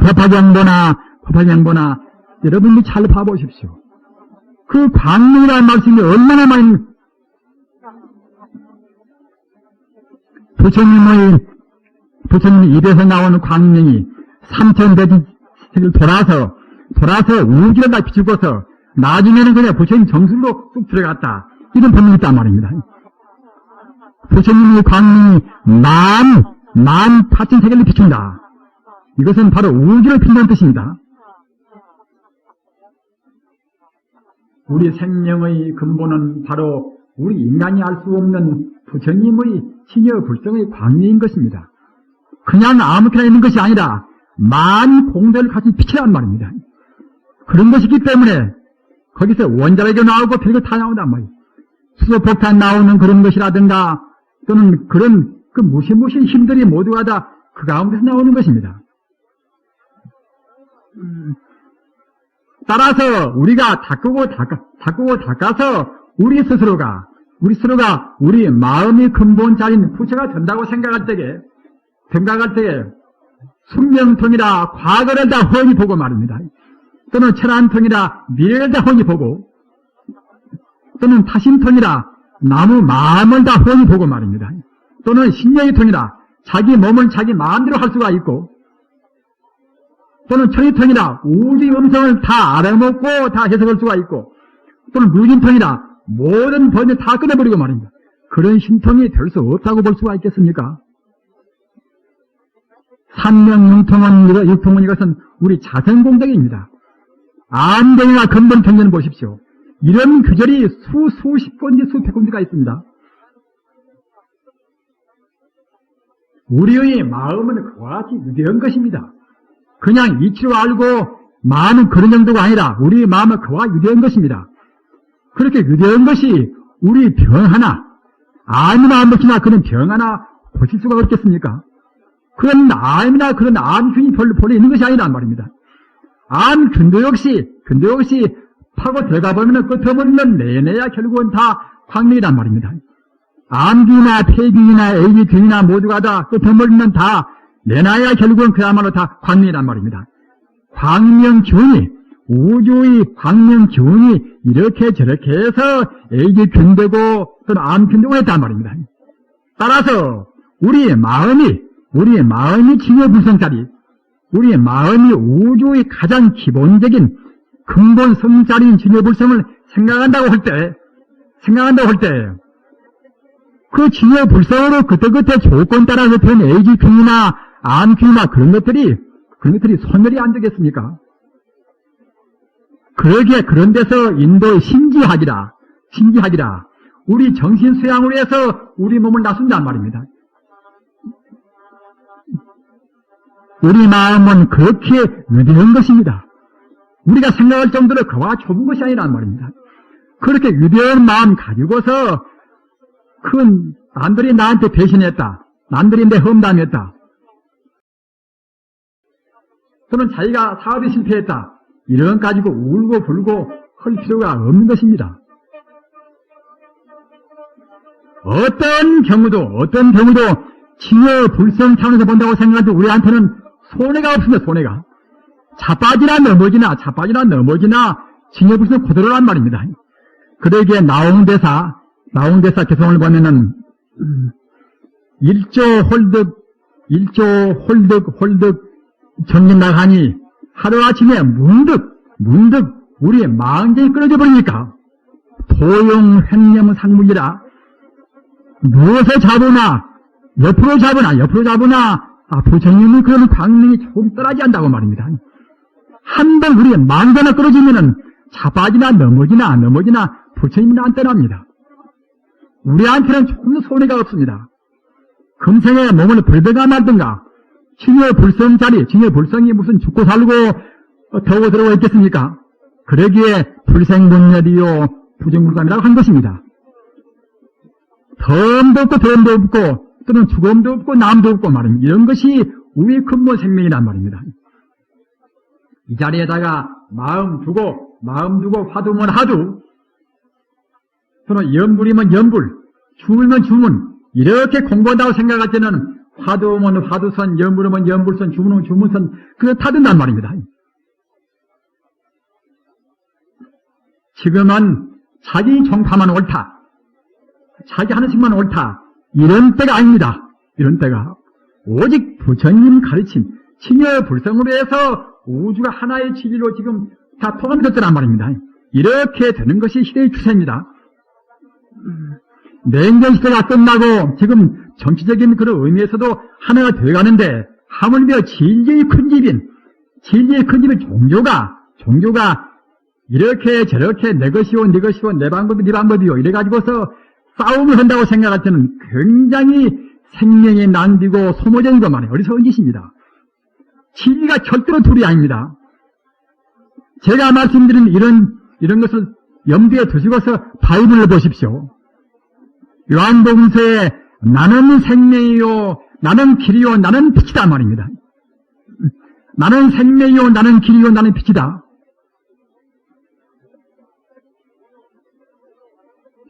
법화경보나 여러분이 잘 봐보십시오. 그 광명이라는 말씀이 얼마나 많이 부처님의 입에서 나오는 광명이 3,000대지를 돌아서 우주를 다 비추고서 나중에는 그냥 부처님 정수로 쑥 들어갔다. 이런 법문이 있단 말입니다. 부처님의 광명이 만 8,000세계를 비춘다. 이것은 바로 우주를 비춘다는 뜻입니다. 우리 생명의 근본은 바로 우리 인간이 알 수 없는 부처님의 진여 불성의 광명인 것입니다. 그냥 아무렇게나 있는 것이 아니라 만 공대를 같이 비치란 말입니다. 그런 것이기 때문에 거기서 원자력이 나오고 별거 다 나온단 말이에요. 수소폭탄 나오는 그런 것이라든가 또는 그런 그 무시무시 힘들이 모두가 다 그 가운데서 나오는 것입니다. 따라서 우리가 닦아서 우리 스스로가 우리 마음의 근본자리인 부처가 된다고 생각할 때에 숙명통이라 과거를 다 훤히 보고 말입니다. 또는 철안통이라 미래를 다 훤히 보고 또는 타심통이라 나무 마음을 다 훤히 보고 말입니다. 또는 신명의 통이라 자기 몸을 자기 마음대로 할 수가 있고 또는 천의통이라 우주의 음성을 다 알아먹고 다 해석할 수가 있고 또는 무진통이라 모든 번을 다 끊어버리고 말입니다. 그런 신통이 될 수 없다고 볼 수가 있겠습니까? 삼명융통은 이것은 우리 자생공덕입니다. 안경이나 근본 경전을 보십시오. 이런 규절이 수십 군데 수백 군데가 있습니다. 우리의 마음은 그와 같이 유대한 것입니다. 그냥 이치로 알고 많은 그런 정도가 아니라 우리 마음은 그와 유대한 것입니다. 그렇게 유대한 것이 우리 병 하나, 암이나 암흑이나 그런 병 하나 고칠 수가 없겠습니까? 그런 암이나 그런 암균이 별로 있는 것이 아니란 말입니다. 암균도 역시 파고 들어가 보면 끝어버리면 내내야 결국은 다 광명이란 말입니다. 암균이나 폐균이나 AB균이나 모두가 다 끝어버리면 다 내놔야 결국은 그야말로 다 광명이란 말입니다. 광명균이 우주의 광명균이 이렇게 저렇게 해서 AB균 되고 또는 암균 되고 했단 말입니다. 따라서 우리 마음이 진여불성자리, 우리 마음이 우주의 가장 기본적인 근본 성자리인 진여불성을 생각한다고 할 때, 그 진여불성으로 그때그때 조건 따라서 된 AG균이나 암균이나 그런 것들이 소멸이 안 되겠습니까? 그런 데서 인도의 신지학이라, 우리 정신 수양으로 해서 우리 몸을 나순단 말입니다. 우리 마음은 그렇게 유대한 것입니다. 우리가 생각할 정도로 그와 좁은 것이 아니란 말입니다. 그렇게 유대한 마음 가지고서 남들이 나한테 배신했다. 남들이 내 험담했다. 또는 자기가 사업에 실패했다. 이런 가지고 울고 불고 할 필요가 없는 것입니다. 어떤 경우도 진여 불성 차원에서 본다고 생각할 때 우리한테는 손해가 없습니다. 손해가. 자빠지나 넘어지나 진여 불성 그대로란 말입니다. 그러기에 나홍대사 개성을 보면은 1조 홀득 정진나가니 하루아침에 문득 우리의 망정이 끊어져 버리니까 도용 횡념 상물이라 무엇을 잡으나 옆으로 잡으나 부처님의 그런 광명이 조금 떠나지 않는다고 말입니다. 한번 우리의 망정이 끊어지면은 자빠지나 넘어지나 부처님은 안 떠납니다. 우리한테는 조금 더 손해가 없습니다. 금생에 몸을 벌든가 말든가 진여불성이 무슨 죽고 살고 더고 들어가 있겠습니까? 그러기에 불생분열이요 부정불감이라고 한 것입니다. 덤도 없고 또는 죽음도 없고 남도 없고 말입니다. 이런 것이 우리의 근본 생명이란 말입니다. 이 자리에다가 마음 두고 화두면 화두, 또는 연불이면 연불, 주물면 주문, 이렇게 공부한다고 생각할 때는 화두면 화두선, 연불이면 연불선, 주문은 주문선, 그거 다 된단 말입니다. 지금은 자기 정파만 옳다, 자기 하나씩만 옳다, 이런 때가 아닙니다. 이런 때가 오직 부처님 가르침, 칭여 불성으로 해서 우주가 하나의 진리로 지금 다 통합이 됐다는 말입니다. 이렇게 되는 것이 시대의 추세입니다. 냉전 시대가 끝나고 지금 정치적인 그런 의미에서도 하나가 되어가는데, 하물며 진리의 큰 집인 종교가 이렇게 저렇게 내 것이요 네 것이요 내 방법이 네 방법이요 이래가지고서 싸움을 한다고 생각할 때는 굉장히 생명이 낭비고 소모적인 것만이 어리석은 짓입니다. 진리가 절대로 둘이 아닙니다. 제가 말씀드린 이런 것을 염두에 두시고서 바이블을 보십시오. 요한복음서에 나는 생명이요, 나는 길이요, 나는 빛이다 말입니다. 나는 생명이요, 나는 길이요, 나는 빛이다.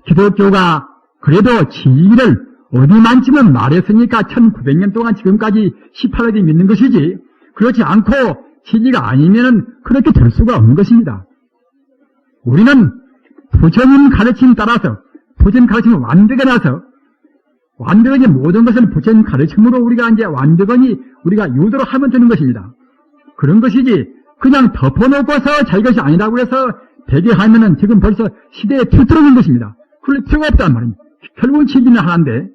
기독교가 그래도 진리를 어디만쯤은 말했으니까 1900년 동안 지금까지 18억이 믿는 것이지, 그렇지 않고 진리가 아니면은 그렇게 될 수가 없는 것입니다. 우리는 부처님 가르침 따라서, 부처님 가르침을 완벽해놔서, 완벽하게 모든 것을 부처님 가르침으로 우리가 이제 완벽하니 우리가 유도로 하면 되는 것입니다. 그런 것이지, 그냥 덮어놓고서 자기 것이 아니라고 해서 대개하면은 지금 벌써 시대에 뒤떨어진 것입니다. 그럴 필요가 없단 말입니다. 결국은 진리는 하나인데,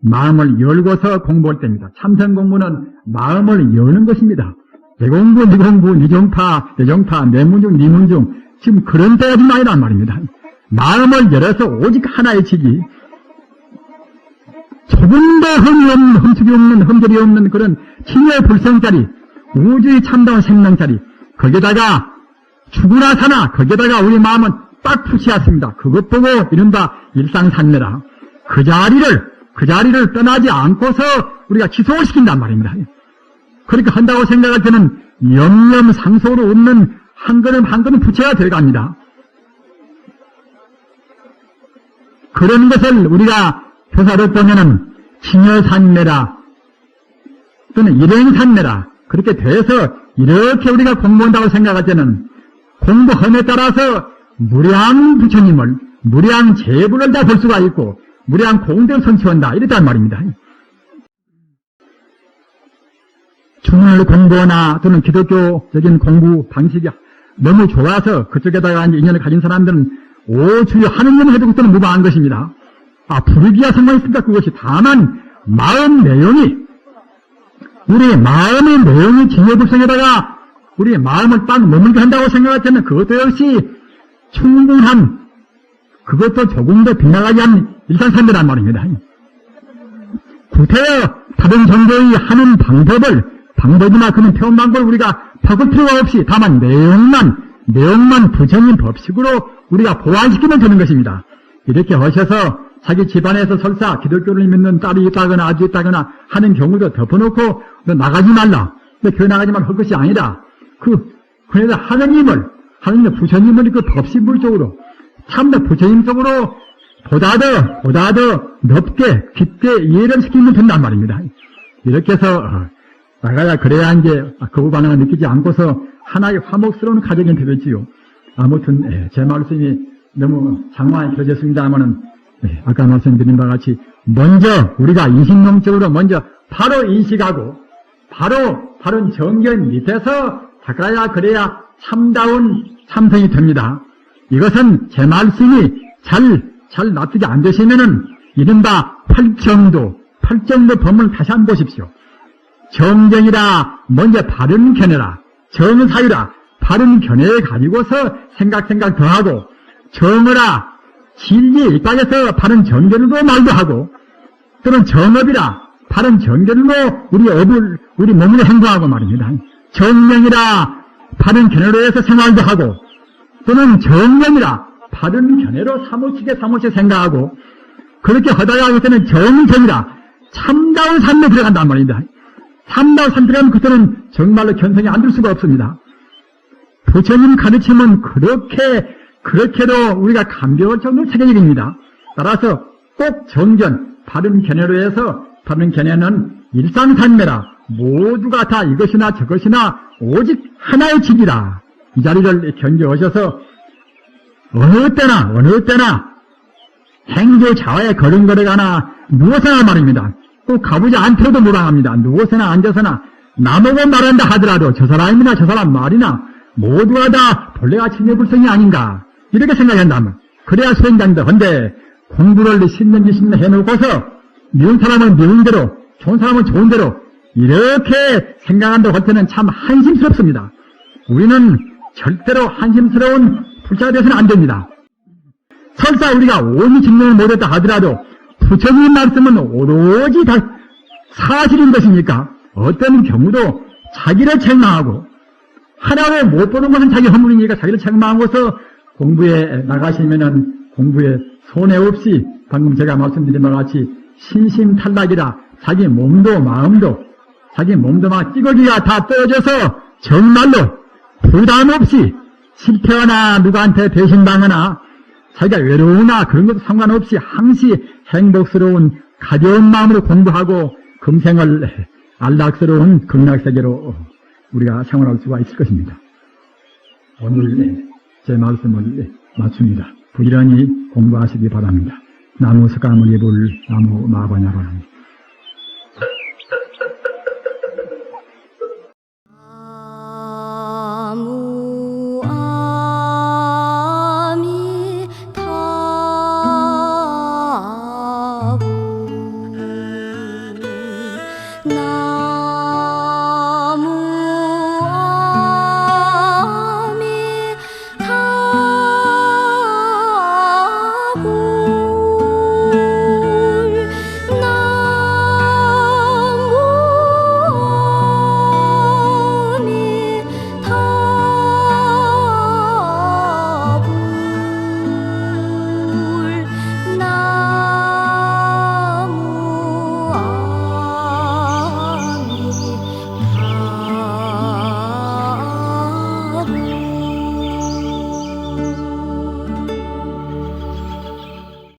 마음을 열고서 공부할 때입니다. 참선 공부는 마음을 여는 것입니다. 내 공부, 네 공부, 네 정파, 내 정파, 내 문중, 네 문중, 지금 그런 때가 좀 아니란 말입니다. 마음을 열어서 오직 하나의 지기, 조금도 흠집이 없는, 흠결이 없는 그런 칭의 불성자리, 우주의 참다운 생명자리, 거기에다가 죽으나 사나, 거기에다가 우리 마음은 딱 붙이었습니다. 그것 보고 이른바 일상산매라. 그 자리를 떠나지 않고서 우리가 지속을 시킨단 말입니다. 그렇게 한다고 생각할 때는 염려상속으로 없는 한 걸음 한 걸음 부채가 들어갑니다. 그런 것을 우리가 교사로 보면은 칭여산매라 또는 일행산매라, 그렇게 돼서 이렇게 우리가 공부한다고 생각할 때는 공부함에 따라서 무량 부처님을, 무량 제불을 다 볼 수가 있고 무량 공덕을 성취한다, 이랬단 말입니다. 주문을 공부하나 또는 기독교적인 공부 방식이 너무 좋아서 그쪽에다가 이제 인연을 가진 사람들은 오주여 하느님을 해두고서는 무방한 것입니다. 부르기야 상관있습니다. 그것이 다만 마음 내용이, 우리 마음의 내용이 징여불성에다가 우리 마음을 딱 머물게 한다고 생각할 때는 그것도 역시 충분한, 그것도 조금 더 빗나가지 않는 일상산매란 말입니다. 구태여 다른 종교의 하는 방법이나 그런 표현 방법을 우리가 바꿀 필요가 없이 다만 내용만 부처님 법식으로 우리가 보완시키면 되는 것입니다. 이렇게 하셔서 자기 집안에서 설사 기독교를 믿는 딸이 있다거나 아들이 있다거나 하는 경우도 덮어놓고 너 나가지 말라, 너 교회 나가지 말라 할 것이 아니라 그래서 하느님을 부처님을 그 법신불적으로 참나 부처님 쪽으로 보다 더 넓게 깊게 이해를 시키면 된단 말입니다. 이렇게 해서 나가야 그래야 이제 거부 반응을 느끼지 않고서 하나의 화목스러운 가정이 되겠지요. 아무튼 제 말씀이 너무 장황하게 길어졌습니다만은 아까 말씀드린 바와 같이 먼저 우리가 인식론적으로 먼저 바로 인식하고 바로 정견 밑에서 닦아야 그래야 참다운 참선이 됩니다. 이것은 제 말씀이 잘 납득이 안 되시면은 이른바 팔정도 법문을 다시 한번 보십시오. 정정이라 먼저 바른 견해라, 정사유라 바른 견해에 가지고서 생각 더하고, 정어라 진리에 입각해서 바른 정견으로 말도 하고, 또는 정업이라 바른 정견으로 우리 몸을 행동하고 말입니다. 정명이라 바른 견해로 해서 생활도 하고, 또는 정념이라 바른 견해로 사무치게 생각하고 그렇게 하다가 그때는 정정이라 참다운 삶에 들어간단 말입니다. 참다운 삶에 들어가면 그때는 정말로 견성이 안 될 수가 없습니다. 부처님 가르침은 그렇게도 우리가 감격을 정도로 체계적입니다. 따라서 꼭 정견, 바른 견해로 해서 바른 견해는 일상산매라 모두가 다 이것이나 저것이나 오직 하나의 집이라 이 자리를 견뎌오셔서 어느 때나 행조 자화에 걸음걸어가나 누워서나 말입니다. 꼭 가보지 않더라도 무방합니다. 누워서나 앉아서나 나보고 말한다 하더라도 저 사람이나 저 사람 말이나 모두가 다 본래가 친여불성이 아닌가 이렇게 생각한다면 그래야 수행자입니다. 근데 공부를 신는 해놓고서 미운 사람은 미운 대로 좋은 사람은 좋은 대로 이렇게 생각한다고 할 때는 참 한심스럽습니다. 우리는 절대로 한심스러운 불자가 되어서는 안 됩니다. 설사 우리가 온이 증명을 못했다 하더라도 부처님 말씀은 오로지 다 사실인 것이니까 어떤 경우도 자기를 책망하고 하나를 못 보는 것은 자기 허물이니까 자기를 책망하고서 공부에 나가시면은 공부에 손해 없이 방금 제가 말씀드린 바와 같이 신심탈락이라 자기 몸도 마음도 막 찌꺼기가 다 떨어져서 정말로 부담 없이 실패하나 누구한테 배신당하나 자기가 외로우나 그런 것도 상관없이 항시 행복스러운 가벼운 마음으로 공부하고 금생을 안락스러운 극락세계로 우리가 생활할 수가 있을 것입니다. 오늘 제 말씀을 마칩니다. 부지런히 공부하시기 바랍니다. 나무 석가모니 불 나무 마바냐바랍니다. 나